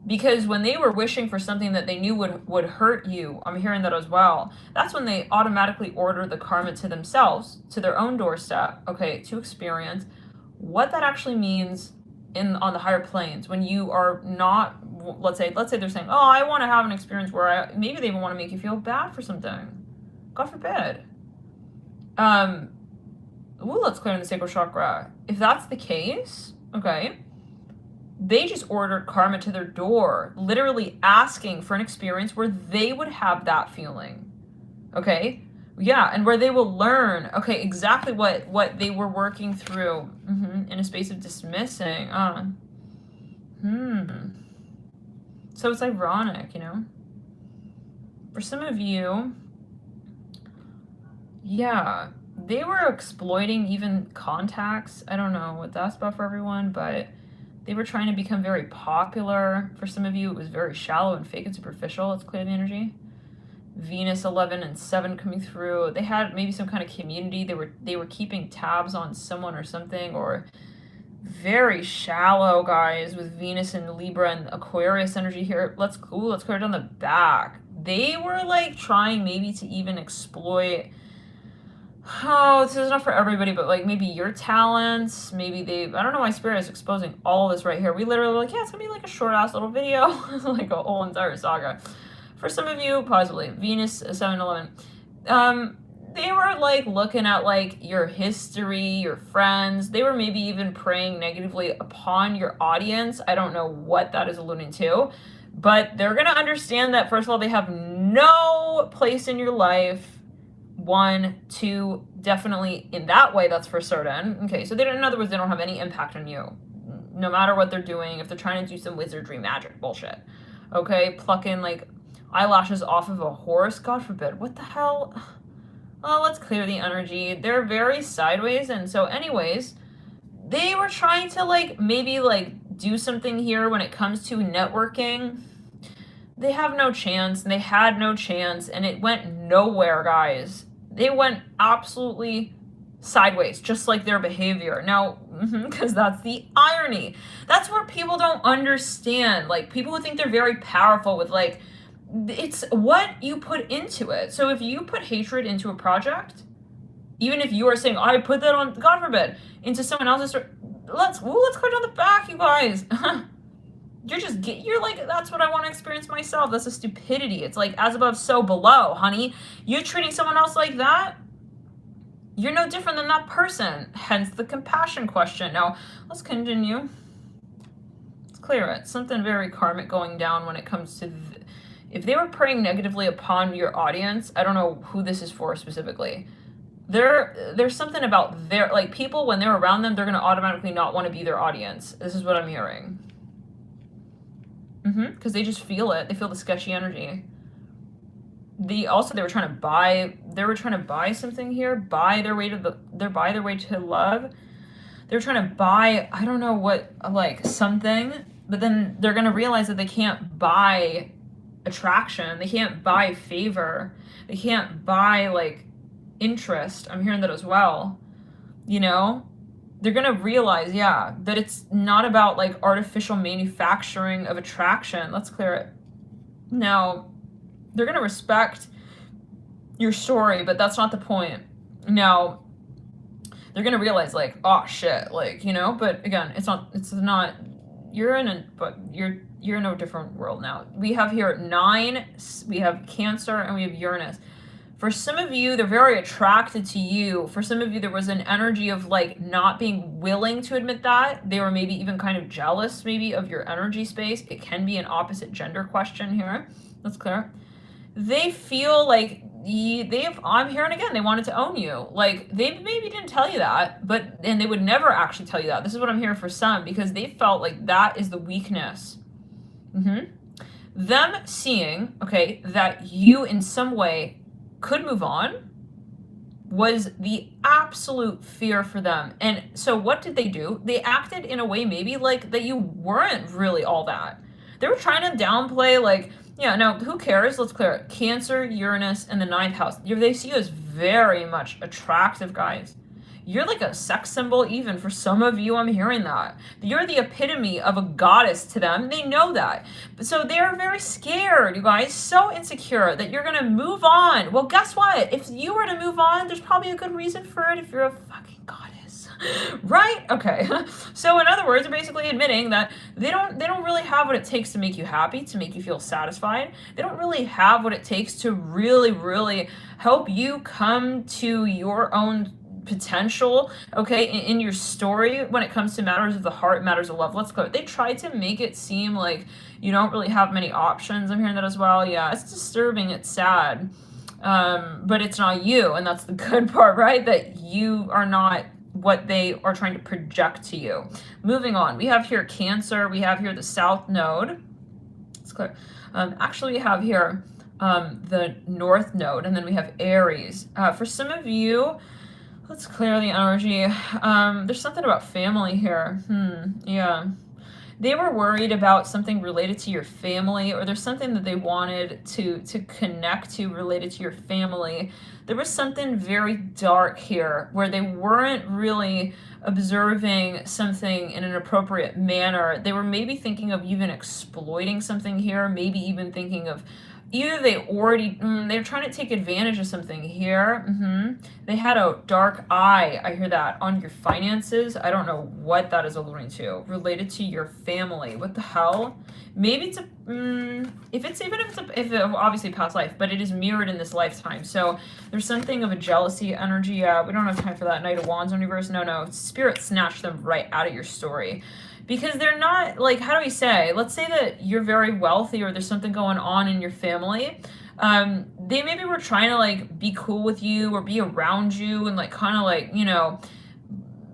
A: Because when they were wishing for something that they knew would hurt you, I'm hearing that as well. That's when they automatically order the karma to themselves, to their own doorstep, okay, to experience what that actually means on the higher planes. When you are not, let's say they're saying, oh, I want to have an experience where maybe they even want to make you feel bad for something. God forbid. Let's clear in the sacral chakra. If that's the case, okay, they just ordered karma to their door, literally asking for an experience where they would have that feeling, okay? Yeah, and where they will learn, okay, exactly what they were working through in a space of dismissing. So it's ironic, you know? For some of you, yeah, they were exploiting even contacts. I don't know what that's about for everyone, but they were trying to become very popular. For some of you, it was very shallow and fake and superficial. Let's clear the energy. Venus 11 and 7 coming through. They had maybe some kind of community. They were keeping tabs on someone or something, or very shallow, guys, with Venus and Libra and Aquarius energy here. Let's clear it on the back. They were like trying maybe to even exploit, oh, this is not for everybody, but like maybe your talents, maybe I don't know why Spirit is exposing all this right here. We literally were like, yeah, it's gonna be like a short ass little video, like a whole entire saga. For some of you, possibly, Venus 7-11. They were like looking at like your history, your friends. They were maybe even preying negatively upon your audience. I don't know what that is alluding to, but they're gonna understand that, first of all, they have no place in your life. 1, 2, definitely in that way, that's for certain. Okay, so in other words, they don't have any impact on you. no matter what they're doing, if they're trying to do some wizardry magic bullshit, okay, plucking like eyelashes off of a horse, God forbid, what the hell? Well, let's clear the energy. They're very sideways, and so anyways, they were trying to like maybe like do something here when it comes to networking. They have no chance, and they had no chance, and it went nowhere, guys. They went absolutely sideways, just like their behavior. Now, because that's the irony. That's where people don't understand. Like, people who think they're very powerful with, like, it's what you put into it. So if you put hatred into a project, even if you are saying, I put that on, God forbid, into someone else's, let's go down the back, you guys. You're like, that's what I want to experience myself. That's a stupidity. It's like, as above, so below, honey. You're treating someone else like that, you're no different than that person. Hence the compassion question. Now, let's continue. Let's clear it. Something very karmic going down when it comes to, if they were preying negatively upon your audience, I don't know who this is for specifically. There's something about their, like, people, when they're around them, they're going to automatically not want to be their audience. This is what I'm hearing. Because they just feel it. They feel the sketchy energy. They were trying to buy something here, buy their way to love. They're trying to buy, I don't know what, like, something, but then they're going to realize that they can't buy attraction. They can't buy favor. They can't buy, like, interest. I'm hearing that as well. You know? They're going to realize, yeah, that it's not about, like, artificial manufacturing of attraction. Let's clear it. Now, they're going to respect your story, but that's not the point. Now, they're going to realize, like, oh, shit, like, you know, but again, it's not, you're in a different world now. We have here 9, we have Cancer, and we have Uranus. For some of you, they're very attracted to you. For some of you, there was an energy of, like, not being willing to admit that. They were maybe even kind of jealous, maybe, of your energy space. It can be an opposite gender question here. That's clear. They feel like I'm hearing again, they wanted to own you. Like, they maybe didn't tell you that, and they would never actually tell you that. This is what I'm hearing for some, because they felt like that is the weakness. Them seeing, okay, that you in some way could move on was the absolute fear for them. And so what did they do? They acted in a way maybe like that you weren't really all that. They were trying to downplay, like, yeah, no, who cares? Let's clear it. Cancer, Uranus, and the 9th house. They see you as very much attractive, guys. You're like a sex symbol even for some of you. I'm hearing that. You're the epitome of a goddess to them. They know that. So they're very scared, you guys, so insecure that you're going to move on. Well, guess what? If you were to move on, there's probably a good reason for it if you're a fucking goddess. Right? Okay. So in other words, they're basically admitting that they don't really have what it takes to make you happy, to make you feel satisfied. They don't really have what it takes to really, really help you come to your own potential, okay, in your story when it comes to matters of the heart, matters of love. Let's go. They try to make it seem like you don't really have many options. I'm hearing that as well. Yeah, it's disturbing. It's sad. But it's not you. And that's the good part, right? That you are not what they are trying to project to you. Moving on. We have here Cancer. We have here the South Node. It's clear. Actually, we have here the North Node. And then we have Aries. For some of you, let's clear the energy. There's something about family here. Yeah. They were worried about something related to your family, or there's something that they wanted to connect to related to your family. There was something very dark here where they weren't really observing something in an appropriate manner. They were maybe thinking of even exploiting something here, maybe even thinking of either they're trying to take advantage of something here. They had a dark eye, I hear that, on your finances. I don't know what that is alluding to. Related to your family. What the hell? Maybe it's if it obviously past life, but it is mirrored in this lifetime. So there's something of a jealousy energy. Yeah, we don't have time for that. Knight of Wands in reverse. No. Spirit snatched them right out of your story. Because they're not, like, how do we say? Let's say that you're very wealthy or there's something going on in your family. They maybe were trying to, like, be cool with you or be around you and, like, kind of, like, you know,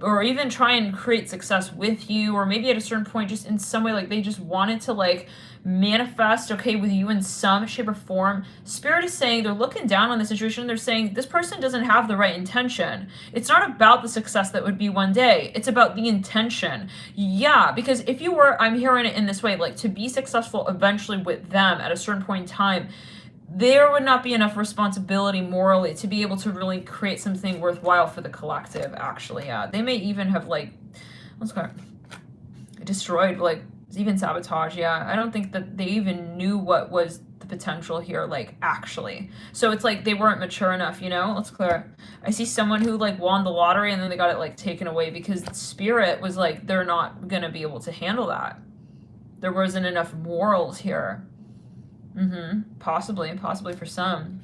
A: or even try and create success with you, or maybe at a certain point just in some way, like they just wanted to like manifest, okay, with you in some shape or form. Spirit is saying they're looking down on the situation. They're saying this person doesn't have the right intention. It's not about the success that would be one day. It's about the intention. Yeah, because if you were, I'm hearing it in this way, like to be successful eventually with them at a certain point in time, there would not be enough responsibility morally to be able to really create something worthwhile for the collective, actually. Yeah, they may even have like, let's go, destroyed, like even sabotage. Yeah, I don't think that they even knew what was the potential here, like actually. So it's like they weren't mature enough, you know. Let's clear. I see someone who like won the lottery and then they got it like taken away because spirit was like, they're not gonna be able to handle that. There wasn't enough morals here. Possibly for some,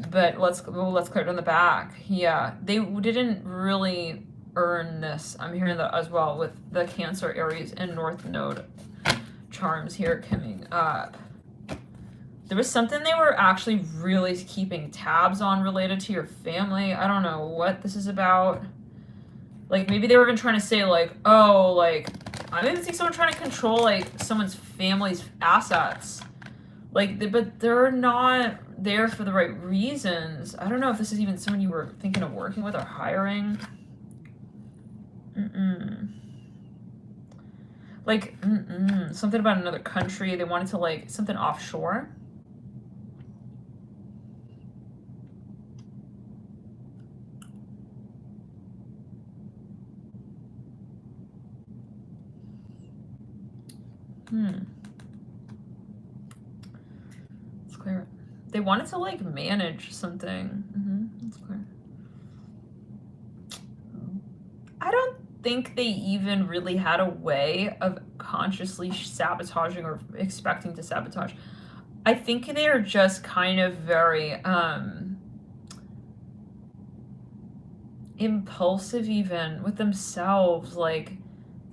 A: but let's clear it on the back. Yeah, they didn't really earn this. I'm hearing that as well with the Cancer, Aries, and North Node charms here coming up. There was something they were actually really keeping tabs on related to your family. I don't know what this is about. Like maybe they were even trying to say like, oh, like I even see someone trying to control like someone's family's assets. Like, but they're not there for the right reasons. I don't know if this is even someone you were thinking of working with or hiring. Like, something about another country. They wanted to, like, something offshore. Clear. They wanted to like manage something. That's clear. I don't think they even really had a way of consciously sabotaging or expecting to sabotage. I think they are just kind of very impulsive even with themselves. Like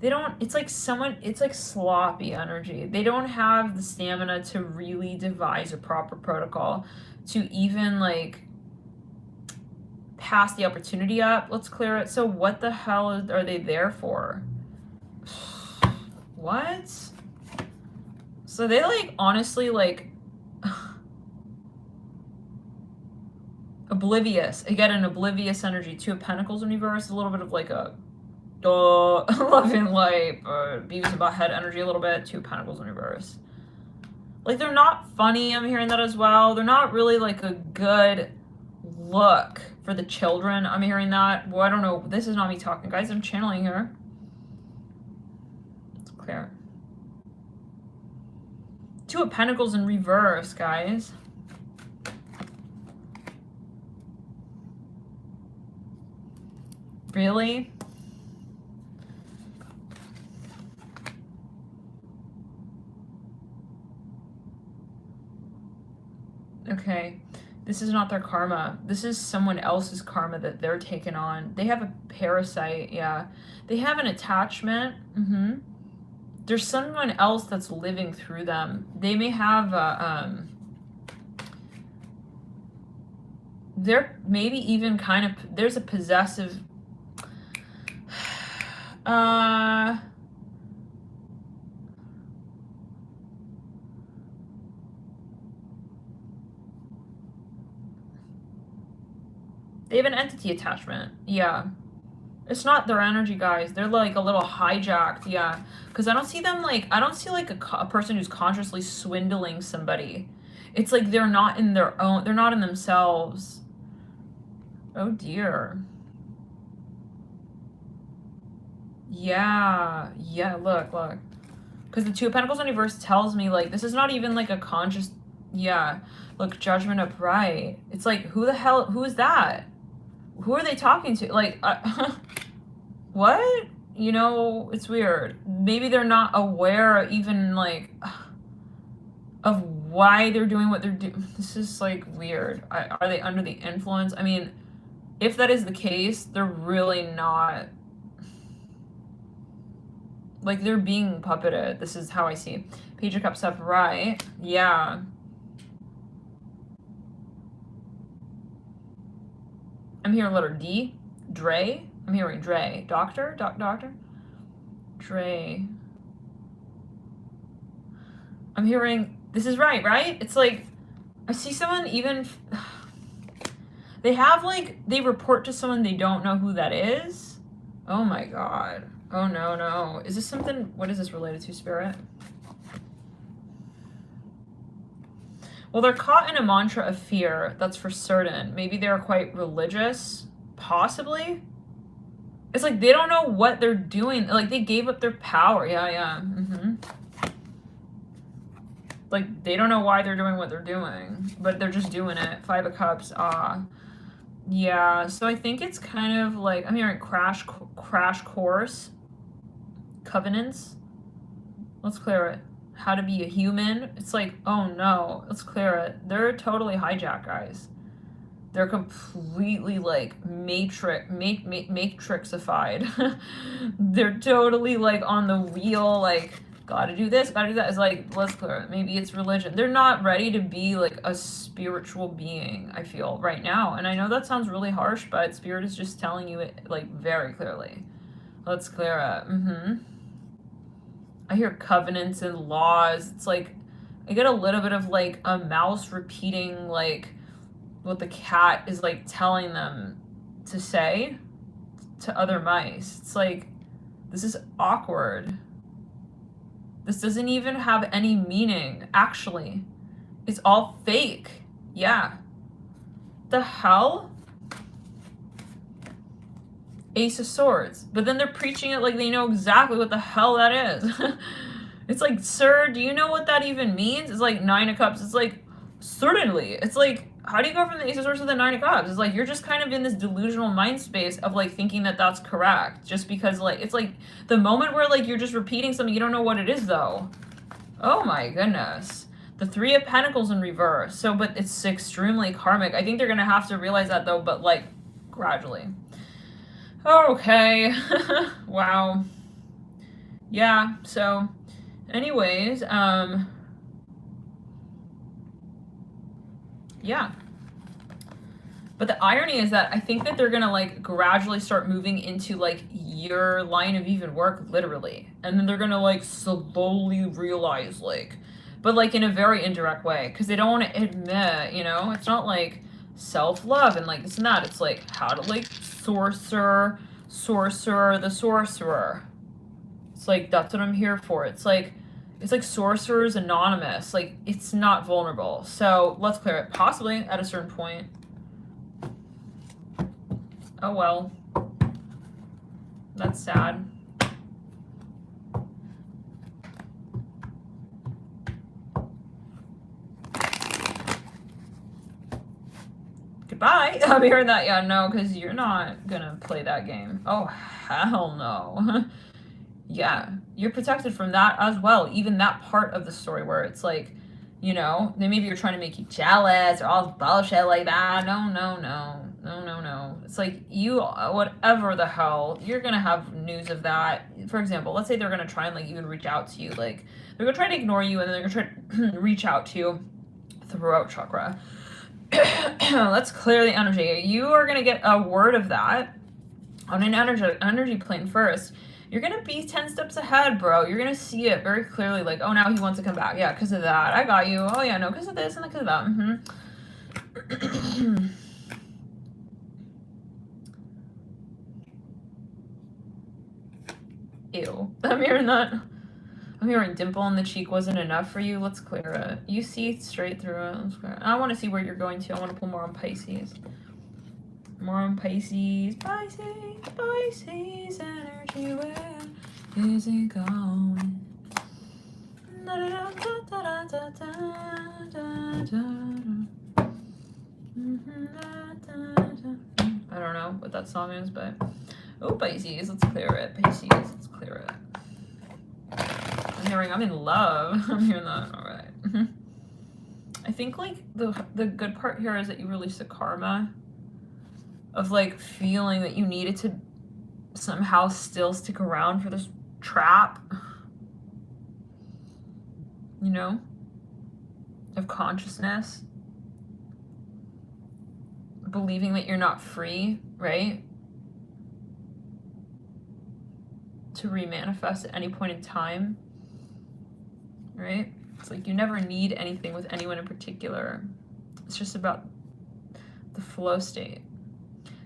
A: they don't, it's like sloppy energy. They don't have the stamina to really devise a proper protocol to even like pass the opportunity up. Let's clear it. So what the hell are they there for? What? So they like honestly like oblivious. Again, an oblivious energy. Two of Pentacles in reverse, a little bit of like a loving light, Beavis and Butthead energy a little bit. Two Pentacles in reverse. Like they're not funny. I'm hearing that as well. They're not really like a good look for the children. I'm hearing that. Well, I don't know. This is not me talking, guys. I'm channeling here. It's clear. Two of Pentacles in reverse, guys. Really? Okay, this is not their karma. This is someone else's karma that they're taking on. They have a parasite, yeah. They have an attachment. There's someone else that's living through them. They may have a, they're maybe even kind of, there's a possessive, they have an entity attachment, yeah. It's not their energy, guys. They're like a little hijacked, yeah. Because I don't see them like, I don't see like a person who's consciously swindling somebody. It's like they're not in their own, they're not in themselves. Oh dear. Yeah, look. Because the Two of Pentacles in reverse tells me like, this is not even like a conscious, yeah. Look, Judgment upright. It's like, who the hell, who is that? Who are they talking to? Like, what? You know, it's weird. Maybe they're not aware even, like, of why they're doing what they're doing. This is, like, weird. Are they under the influence? I mean, if that is the case, they're really not, like, they're being puppeted. This is how I see. Page of Cups upright. Yeah. I'm hearing letter D, Dre. I'm hearing Dre. Doctor? Doctor? Dre. I'm hearing, this is right? It's like, I see someone even, they have like, they report to someone they don't know who that is. Oh my God. Oh no. Is this something, what is this related to, Spirit? Well, they're caught in a mantra of fear, that's for certain. Maybe they're quite religious, possibly. It's like they don't know what they're doing. Like they gave up their power. Yeah. Like they don't know why they're doing what they're doing, but they're just doing it. 5 of Cups. Yeah. So I think it's kind of like, I'm hearing crash course, covenants. Let's clear it. How to be a human. It's like, oh no, let's clear it. They're totally hijacked, guys. They're completely like matrixified. They're totally like on the wheel, like gotta do this, gotta do that. It's like, let's clear it. Maybe it's religion. They're not ready to be like a spiritual being, I feel, right now. And I know that sounds really harsh, but Spirit is just telling you it like very clearly. Let's clear it. I hear covenants and laws. It's like I get a little bit of like a mouse repeating like what the cat is like telling them to say to other mice. It's like, this is awkward. This doesn't even have any meaning, actually. It's all fake. Yeah. The hell? Ace of Swords. But then they're preaching it like they know exactly what the hell that is. It's like, sir, do you know what that even means? It's like 9 of Cups. It's like, certainly. It's like, how do you go from the Ace of Swords to the 9 of Cups? It's like, you're just kind of in this delusional mind space of like thinking that that's correct. Just because like, it's like the moment where like you're just repeating something, you don't know what it is though. Oh my goodness. The 3 of Pentacles in reverse. So, but it's extremely karmic. I think they're going to have to realize that though, but like gradually. Okay. Wow. Yeah. So anyways, yeah. But the irony is that I think that they're gonna like gradually start moving into like your line of even work, literally. And then they're gonna like slowly realize like, but like in a very indirect way, because they don't want to admit, you know, it's not like self-love and like this and that. It's like how to like sorcerer the sorcerer. It's like, that's what I'm here for. It's like Sorcerers Anonymous. Like, it's not vulnerable. So let's clear it. Possibly at a certain point. Oh well. That's sad. Goodbye. I'm hearing that. Yeah, no, because you're not gonna play that game. Oh, hell no. Yeah, you're protected from that as well. Even that part of the story where it's like, you know, they maybe you're trying to make you jealous or all bullshit like that. No. It's like you, whatever the hell, you're gonna have news of that. For example, let's say they're gonna try and like even reach out to you. Like they're gonna try to ignore you and then they're gonna try to reach out to you. Throat chakra. Let's clear the energy. You are gonna get a word of that on an energy plane first. You're gonna be 10 steps ahead, bro. You're gonna see it very clearly, like, oh, now he wants to come back. Yeah, because of that. I got you. Oh, yeah, no, because of this and because of that. Ew. I'm hearing that. I'm hearing dimple in the cheek wasn't enough for you. Let's clear it. You see straight through it. Let's clear it. I want to see where you're going to. I want to pull more on Pisces. More on Pisces. Pisces energy. Where is it going? I don't know what that song is, but oh, Pisces, let's clear it. Pisces, let's clear it. I'm hearing I'm in love. I'm hearing that. All right. I think like the good part here is that you release the karma of like feeling that you needed to somehow still stick around for this trap, you know, of consciousness, believing that you're not free, right? to remanifest at any point in time, right? It's like you never need anything with anyone in particular. It's just about the flow state.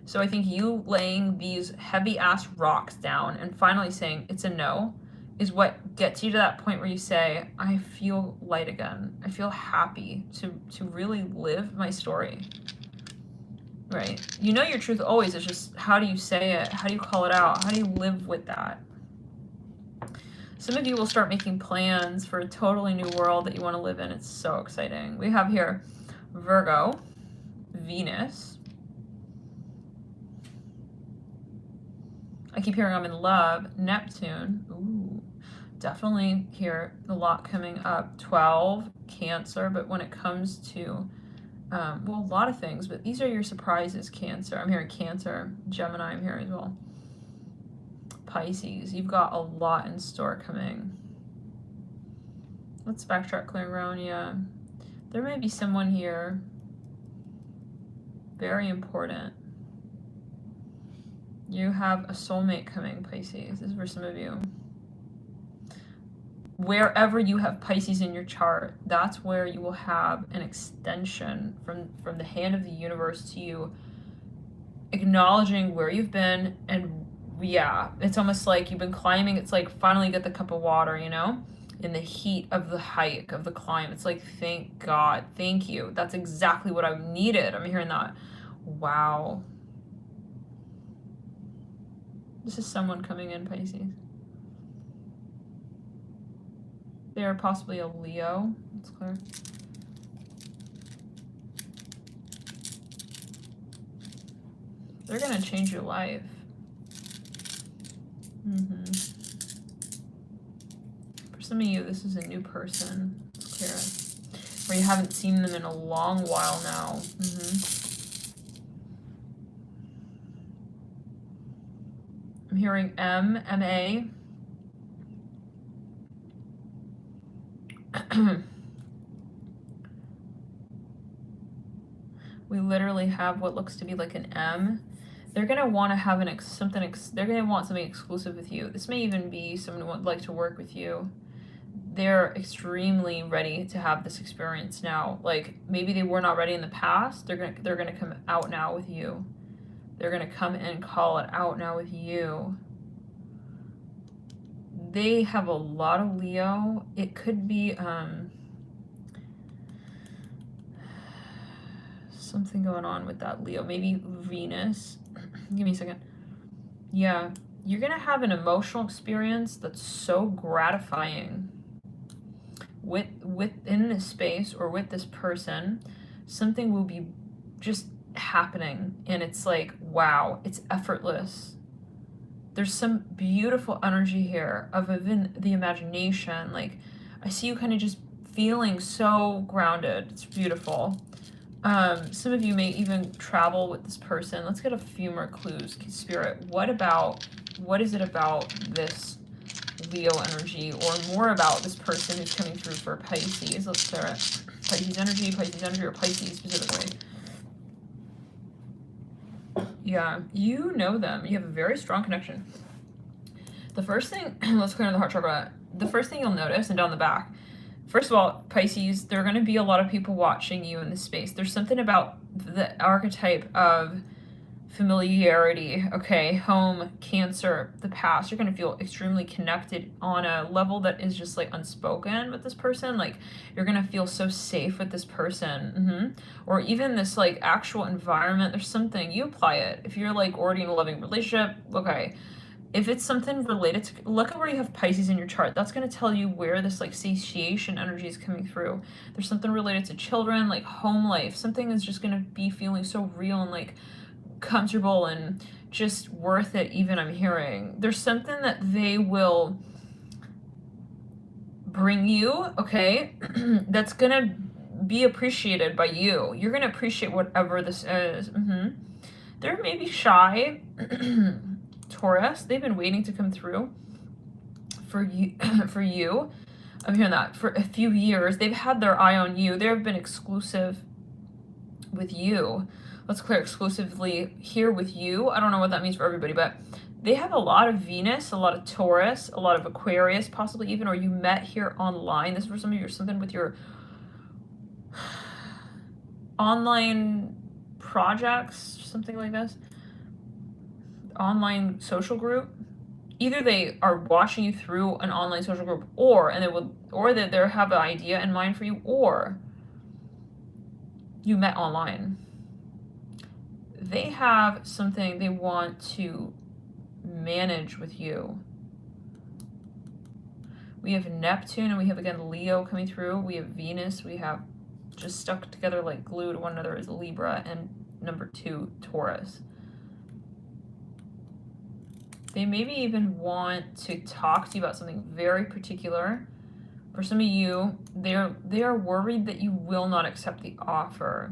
A: So I think you laying these heavy ass rocks down and finally saying it's a no is what gets you to that point where you say, I feel light again. I feel happy to really live my story. Right? You know your truth always. It's just how do you say it? How do you call it out? How do you live with that? Some of you will start making plans for a totally new world that you want to live in. It's so exciting. We have here Virgo, Venus. I keep hearing I'm in love. Neptune. Ooh, definitely hear a lot coming up. 12, Cancer. But when it comes to, well, a lot of things. But these are your surprises, Cancer. I'm hearing Cancer. Gemini, I'm here as well. Pisces. You've got a lot in store coming. Let's backtrack, clearing around. Yeah. There may be someone here. Very important. You have a soulmate coming, Pisces. This is for some of you. Wherever you have Pisces in your chart, that's where you will have an extension from the hand of the universe to you, acknowledging where you've been. And yeah, it's almost like you've been climbing. It's like finally get the cup of water, you know, in the heat of the hike, of the climb. It's like, thank God, thank you. That's exactly what I've needed. I'm hearing that. Wow. This is someone coming in, Pisces. They are possibly a Leo. That's clear. They're going to change your life. For some of you, this is a new person. It's clear. Or you haven't seen them in a long while now. I'm hearing M-A. We literally have what looks to be like an M. They're going to want to have they're going to want something exclusive with you. This may even be someone who would like to work with you. They're extremely ready to have this experience now. Like maybe they were not ready in the past. They're going to come out now with you. They're going to come and call it out now with you. They have a lot of Leo. It could be something going on with that Leo. Maybe Venus. Give me a second. Yeah, you're going to have an emotional experience that's so gratifying within this space or with this person. Something will be just happening and it's like, wow, it's effortless. There's some beautiful energy here of even the imagination. Like I see you kind of just feeling so grounded. It's beautiful. Some of you may even travel with this person. Let's get a few more clues. Spirit, what is it about this Leo energy or more about this person who's coming through for Pisces? Let's start at Pisces energy, or Pisces specifically. Yeah, you know them. You have a very strong connection. The first thing, let's clear the heart chakra. The first thing you'll notice, and down the back, first of all, Pisces, there are going to be a lot of people watching you in this space. There's something about the archetype of familiarity, okay, home, Cancer, the past. You're going to feel extremely connected on a level that is just like unspoken with this person. Like you're going to feel so safe with this person. Or even this like actual environment. There's something, you apply it. If you're like already in a loving relationship, okay. If it's something related to, look at where you have Pisces in your chart. That's going to tell you where this like satiation energy is coming through. There's something related to children, like home life. Something is just going to be feeling so real and like comfortable and just worth it. Even I'm hearing there's something that they will bring you, okay, that's going to be appreciated by you. You're going to appreciate whatever this is. They're maybe shy. Taurus, they've been waiting to come through for you. I'm hearing that for a few years. They've had their eye on you. They've been exclusive with you. Let's clear exclusively here with you. I don't know what that means for everybody, but They have a lot of Venus, a lot of Taurus, a lot of Aquarius, possibly even, or you met here online. This is for some of you, or something with your online projects, something like this. Online social group. Either they are watching you through an online social group, or that they have an idea in mind for you, or you met online. They have something they want to manage with you. We have Neptune, and we have, again, Leo coming through. We have Venus. We have just stuck together like glue to one another is Libra, and number 2, Taurus. They maybe even want to talk to you about something very particular. For some of you, they are worried that you will not accept the offer.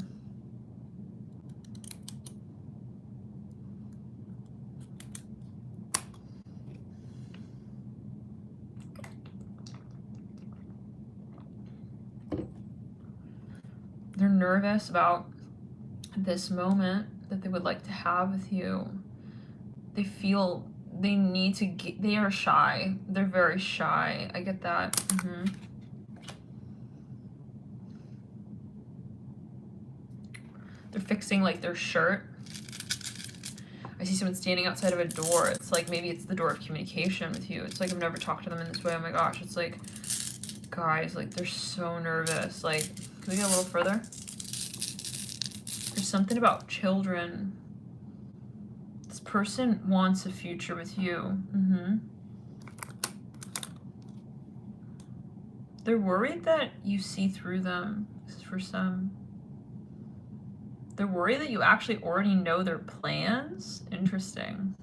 A: They're nervous about this moment that they would like to have with you. They feel they need to get, they are shy. They're very shy. I get that. They're fixing like their shirt. I see someone standing outside of a door. It's like maybe it's the door of communication with you. It's like I've never talked to them in this way. Oh my gosh. It's like, guys, like they're so nervous. Like, can we get a little further? There's something about children. This person wants a future with you. They're worried that you see through them. This is for some. They're worried that you actually already know their plans. Interesting.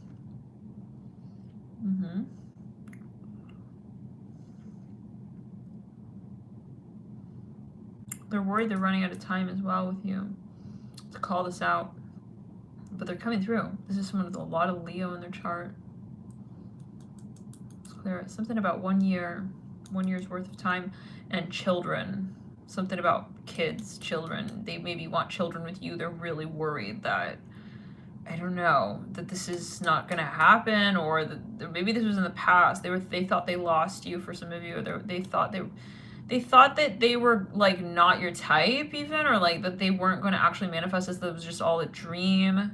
A: They're worried they're running out of time as well with you to call this out. But they're coming through. This is someone with a lot of Leo in their chart. Let's clear it. Something about 1 year, 1 year's worth of time, and children. Something about kids, children. They maybe want children with you. They're really worried that, I don't know, that this is not going to happen, or that maybe this was in the past. They thought they lost you for some of you. Or they thought that they were like not your type even, or like that they weren't going to actually manifest as that it was just all a dream.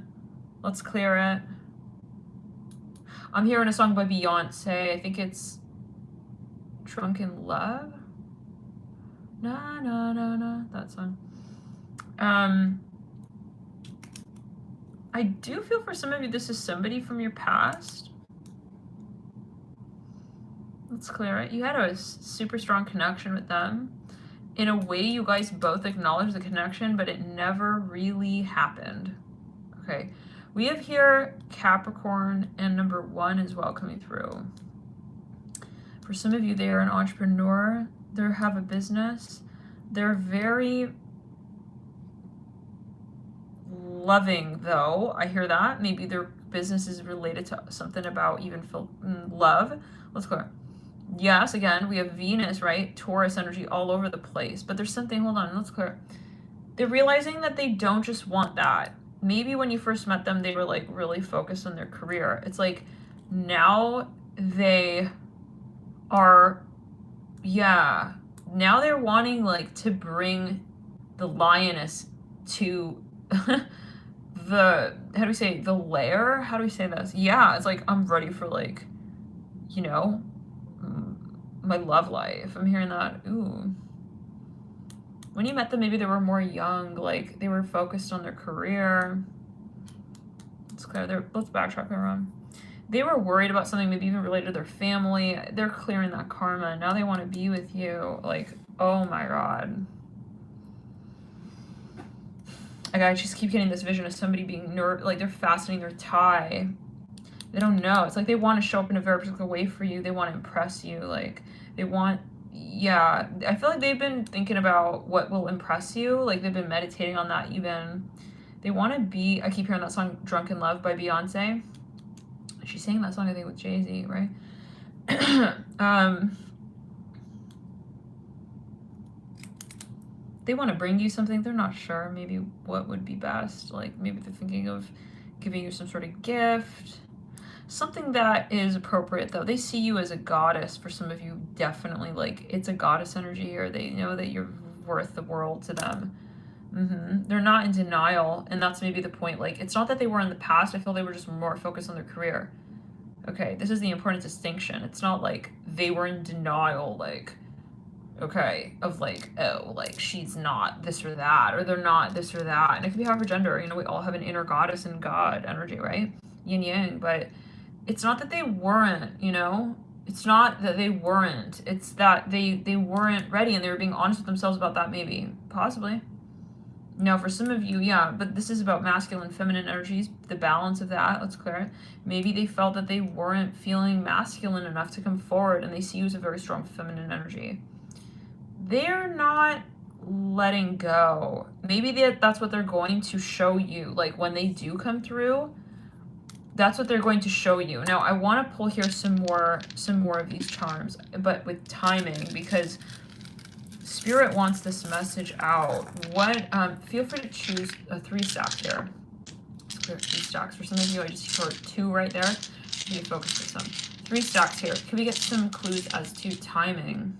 A: Let's clear it. I'm hearing a song by Beyonce. I think it's Drunken Love. Na na na na, that song. I do feel for some of you this is somebody from your past. Let's clear it. You had a super strong connection with them. In a way, you guys both acknowledge the connection, but it never really happened. Okay. We have here Capricorn and number 1 as well coming through. For some of you, they are an entrepreneur. They have a business. They're very loving, though. I hear that. Maybe their business is related to something about even love. Let's go. Yes, again, we have Venus, right? Taurus energy all over the place. But there's something, hold on, let's clear. They're realizing that they don't just want that. Maybe when you first met them, they were like really focused on their career. It's like now they are, now they're wanting like to bring the lioness to the, how do we say, the lair? How do we say this? Yeah, it's like, I'm ready for like, you know, my love life. I'm hearing that. Ooh. When you met them, maybe they were more young, like they were focused on their career. Let's clear. Let's backtrack around. They were worried about something maybe even related to their family. They're clearing that karma. Now they want to be with you. Like, oh my God. Like, I just keep getting this vision of somebody being like they're fastening their tie. They don't know. It's like they want to show up in a very particular way for you. They want to impress you. Like, they want, I feel like they've been thinking about what will impress you. Like, they've been meditating on that even. They want to be, I keep hearing that song, Drunken Love by Beyonce. She sang that song, I think, with Jay-Z, right? They want to bring you something. They're not sure maybe what would be best. Like, maybe they're thinking of giving you some sort of gift. Something that is appropriate though. They see you as a goddess for some of you, definitely. Like, it's a goddess energy here. They know that you're worth the world to them. They're not in denial, and that's maybe the point. Like, it's not that they were in the past. I feel they were just more focused on their career. Okay, this is the important distinction. It's not like they were in denial, like, okay, of like, oh, like, she's not this or that, or they're not this or that. And it can be however gender. You know, we all have an inner goddess and god energy, right? Yin yang. But it's not that they weren't, you know? It's not that they weren't. It's that they weren't ready, and they were being honest with themselves about that, maybe. Possibly. Now, for some of you, yeah, but this is about masculine, feminine energies, the balance of that, let's clear it. Maybe they felt that they weren't feeling masculine enough to come forward, and they see you as a very strong feminine energy. They're not letting go. Maybe that's what they're going to show you. Like, when they do come through, that's what they're going to show you. Now, I want to pull here some more of these charms, but with timing, because Spirit wants this message out. What? Feel free to choose a 3 stack here. Let's clear 3 stacks. For some of you, I just heard 2 right there. Maybe focus with some 3 stacks here. Can we get some clues as to timing?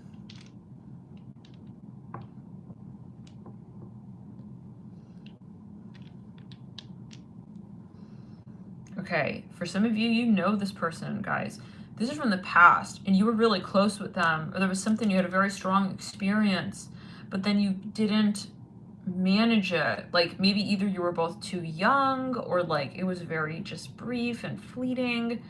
A: Okay, for some of you, you know this person, guys. This is from the past, and you were really close with them, or there was something, you had a very strong experience, but then you didn't manage it. Like, maybe either you were both too young, or like it was very just brief and fleeting.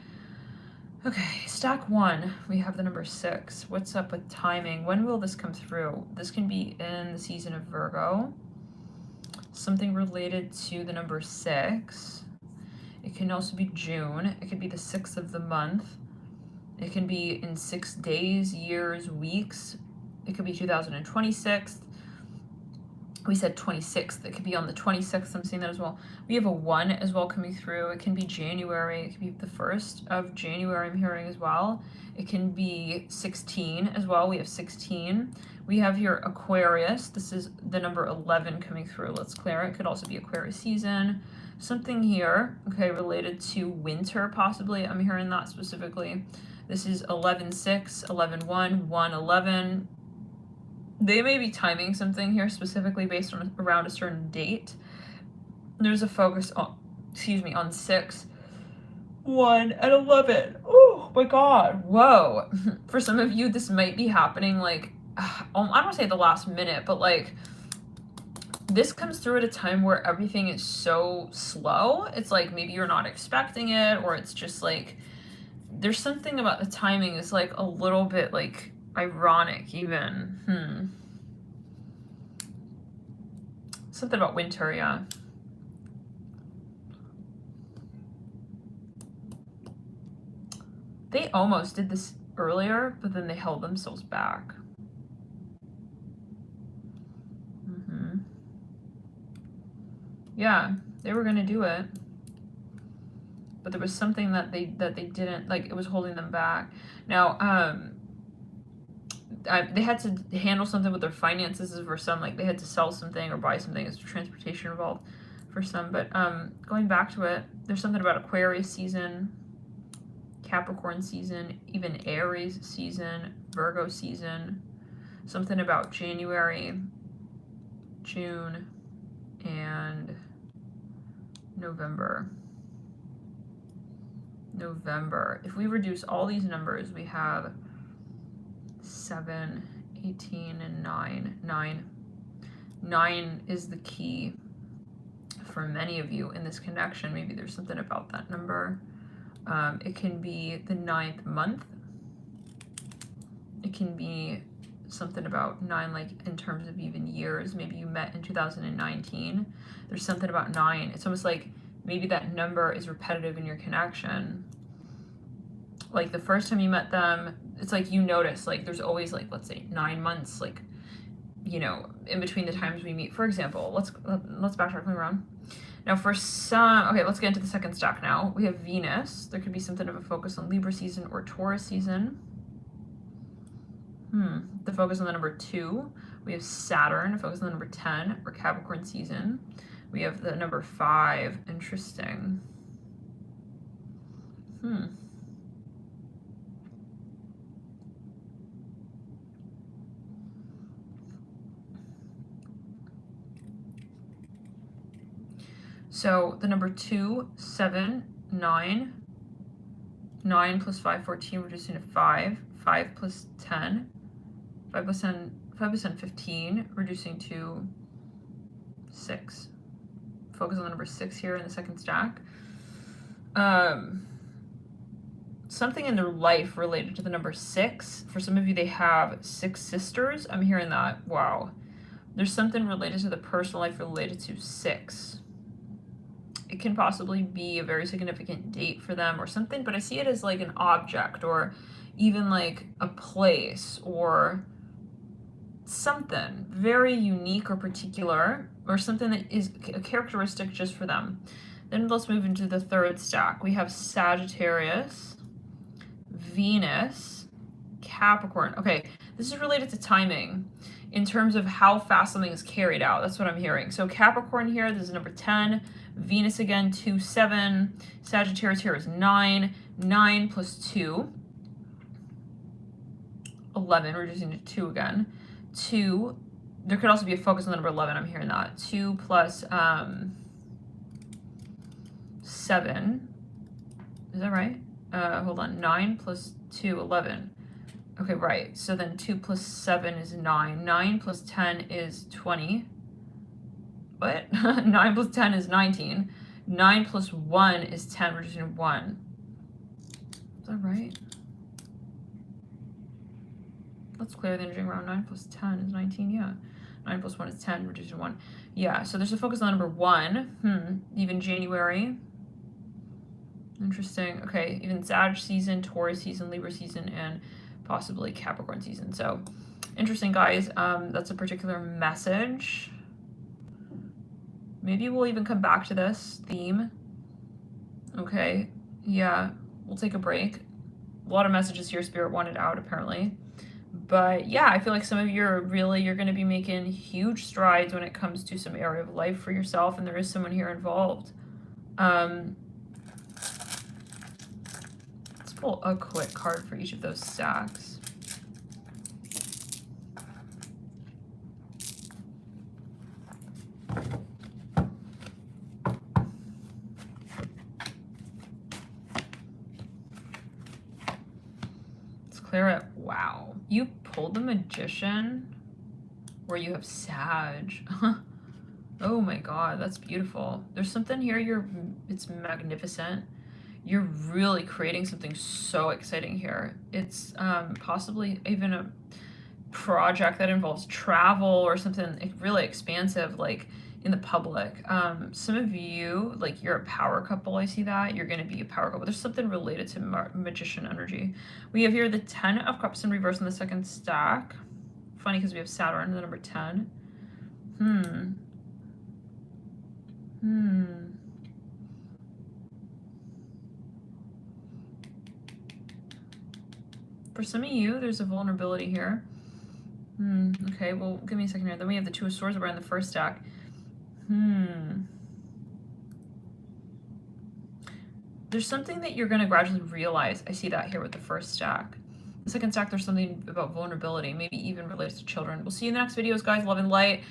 A: Okay, stack 1, we have the number 6. What's up with timing? When will this come through? This can be in the season of Virgo. Something related to the number 6. It can also be June. It could be the 6th of the month. It can be in 6 days, years, weeks. It could be 2026. We said 26th. It could be on the 26th. I'm seeing that as well. We have a 1 as well coming through. It can be January. It could be the 1st of January, I'm hearing as well. It can be 16 as well. We have 16. We have here Aquarius. This is the number 11 coming through. Let's clear it. It could also be Aquarius season. Something here, okay, related to winter possibly. I'm hearing that specifically. This is 11-6, 11-1, 1-11. They may be timing something here specifically based on around a certain date. There's a focus on, on 6, 1, and 11. Oh my God, whoa. For some of you, this might be happening like, I don't want to say at the last minute, but like, this comes through at a time where everything is so slow. It's like maybe you're not expecting it, or it's just like there's something about the timing is like a little bit like ironic even. Something about winter, yeah. They almost did this earlier, but then they held themselves back. Yeah, they were gonna do it, but there was something that they didn't, like, it was holding them back. Now, they had to handle something with their finances for some, like they had to sell something or buy something. It's transportation involved for some, but going back to it, there's something about Aquarius season, Capricorn season, even Aries season, Virgo season, something about January, June, and November. If we reduce all these numbers, we have 7, 18, and 9. 9 is the key for many of you in this connection. Maybe there's something about that number. It can be the 9th month. It can be something about 9, like in terms of even years. Maybe you met in 2019. There's something about 9. It's almost like maybe that number is repetitive in your connection. Like the first time you met them, it's like you notice, like there's always like, let's say 9 months, like, you know, in between the times we meet. For example, let's backtrack around. Now for some, okay, let's get into the second stack now. We have Venus. There could be something of a focus on Libra season or Taurus season. The focus on the number 2. We have Saturn, focus on the number 10, or Capricorn season. We have the number 5. Interesting. So the number 2, 7, 9, 9 plus 5, 14, reducing to 5, 5 plus 10, 5 plus 10, 5 plus 10, 15, reducing to 6. Focus on the number 6 here in the second stack. Something in their life related to the number 6. For some of you, they have 6 sisters. I'm hearing that. Wow. There's something related to the personal life related to 6. It can possibly be a very significant date for them or something, but I see it as like an object or even like a place or something very unique or particular or something that is a characteristic just for them. Then let's move into the third stack. We have Sagittarius, Venus, Capricorn. Okay, this is related to timing in terms of how fast something is carried out. That's what I'm hearing. So Capricorn here, this is number 10. Venus again, 2, 7. Sagittarius here is 9. 9 plus 2, 11, reducing to 2 again. 2, there could also be a focus on the number 11, I'm hearing that. 2 plus 7, is that right? Hold on, 9 plus 2, 11. Okay, right, so then 2 plus 7 is 9. 9 plus 10 is 20. What? 9 plus 10 is 19. 9 plus 1 is 10, reducing to 1. Is that right? Let's clear the energy around 9 plus 10 is 19, yeah. 9 plus 1 is 10, reduced to 1. Yeah, so there's a focus on number 1. Even January. Interesting. Okay, even Sag season, Taurus season, Libra season, and possibly Capricorn season. So, interesting, guys. That's a particular message. Maybe we'll even come back to this theme. Okay, yeah, we'll take a break. A lot of messages here Spirit wanted out, apparently. But yeah, I feel like some of you are you're going to be making huge strides when it comes to some area of life for yourself, and there is someone here involved. Let's pull a quick card for each of those stacks. Clear it. Wow. You pulled the Magician where you have Sag. Oh my god, that's beautiful. There's something here, it's magnificent. You're really creating something so exciting here. It's possibly even a project that involves travel or something really expansive, like in the public. Some of you, like you're a power couple, I see that. You're going to be a power couple. There's something related to Magician energy. We have here the 10 of Cups in reverse in the second stack. Funny because we have Saturn, the number 10. For some of you, there's a vulnerability here. Okay, well, give me a second here. Then we have the 2 of Swords over in the first stack. There's something that you're going to gradually realize. I see that here with the first stack. The second stack, there's something about vulnerability, maybe even related to children. We'll see you in the next videos, guys. Love and light.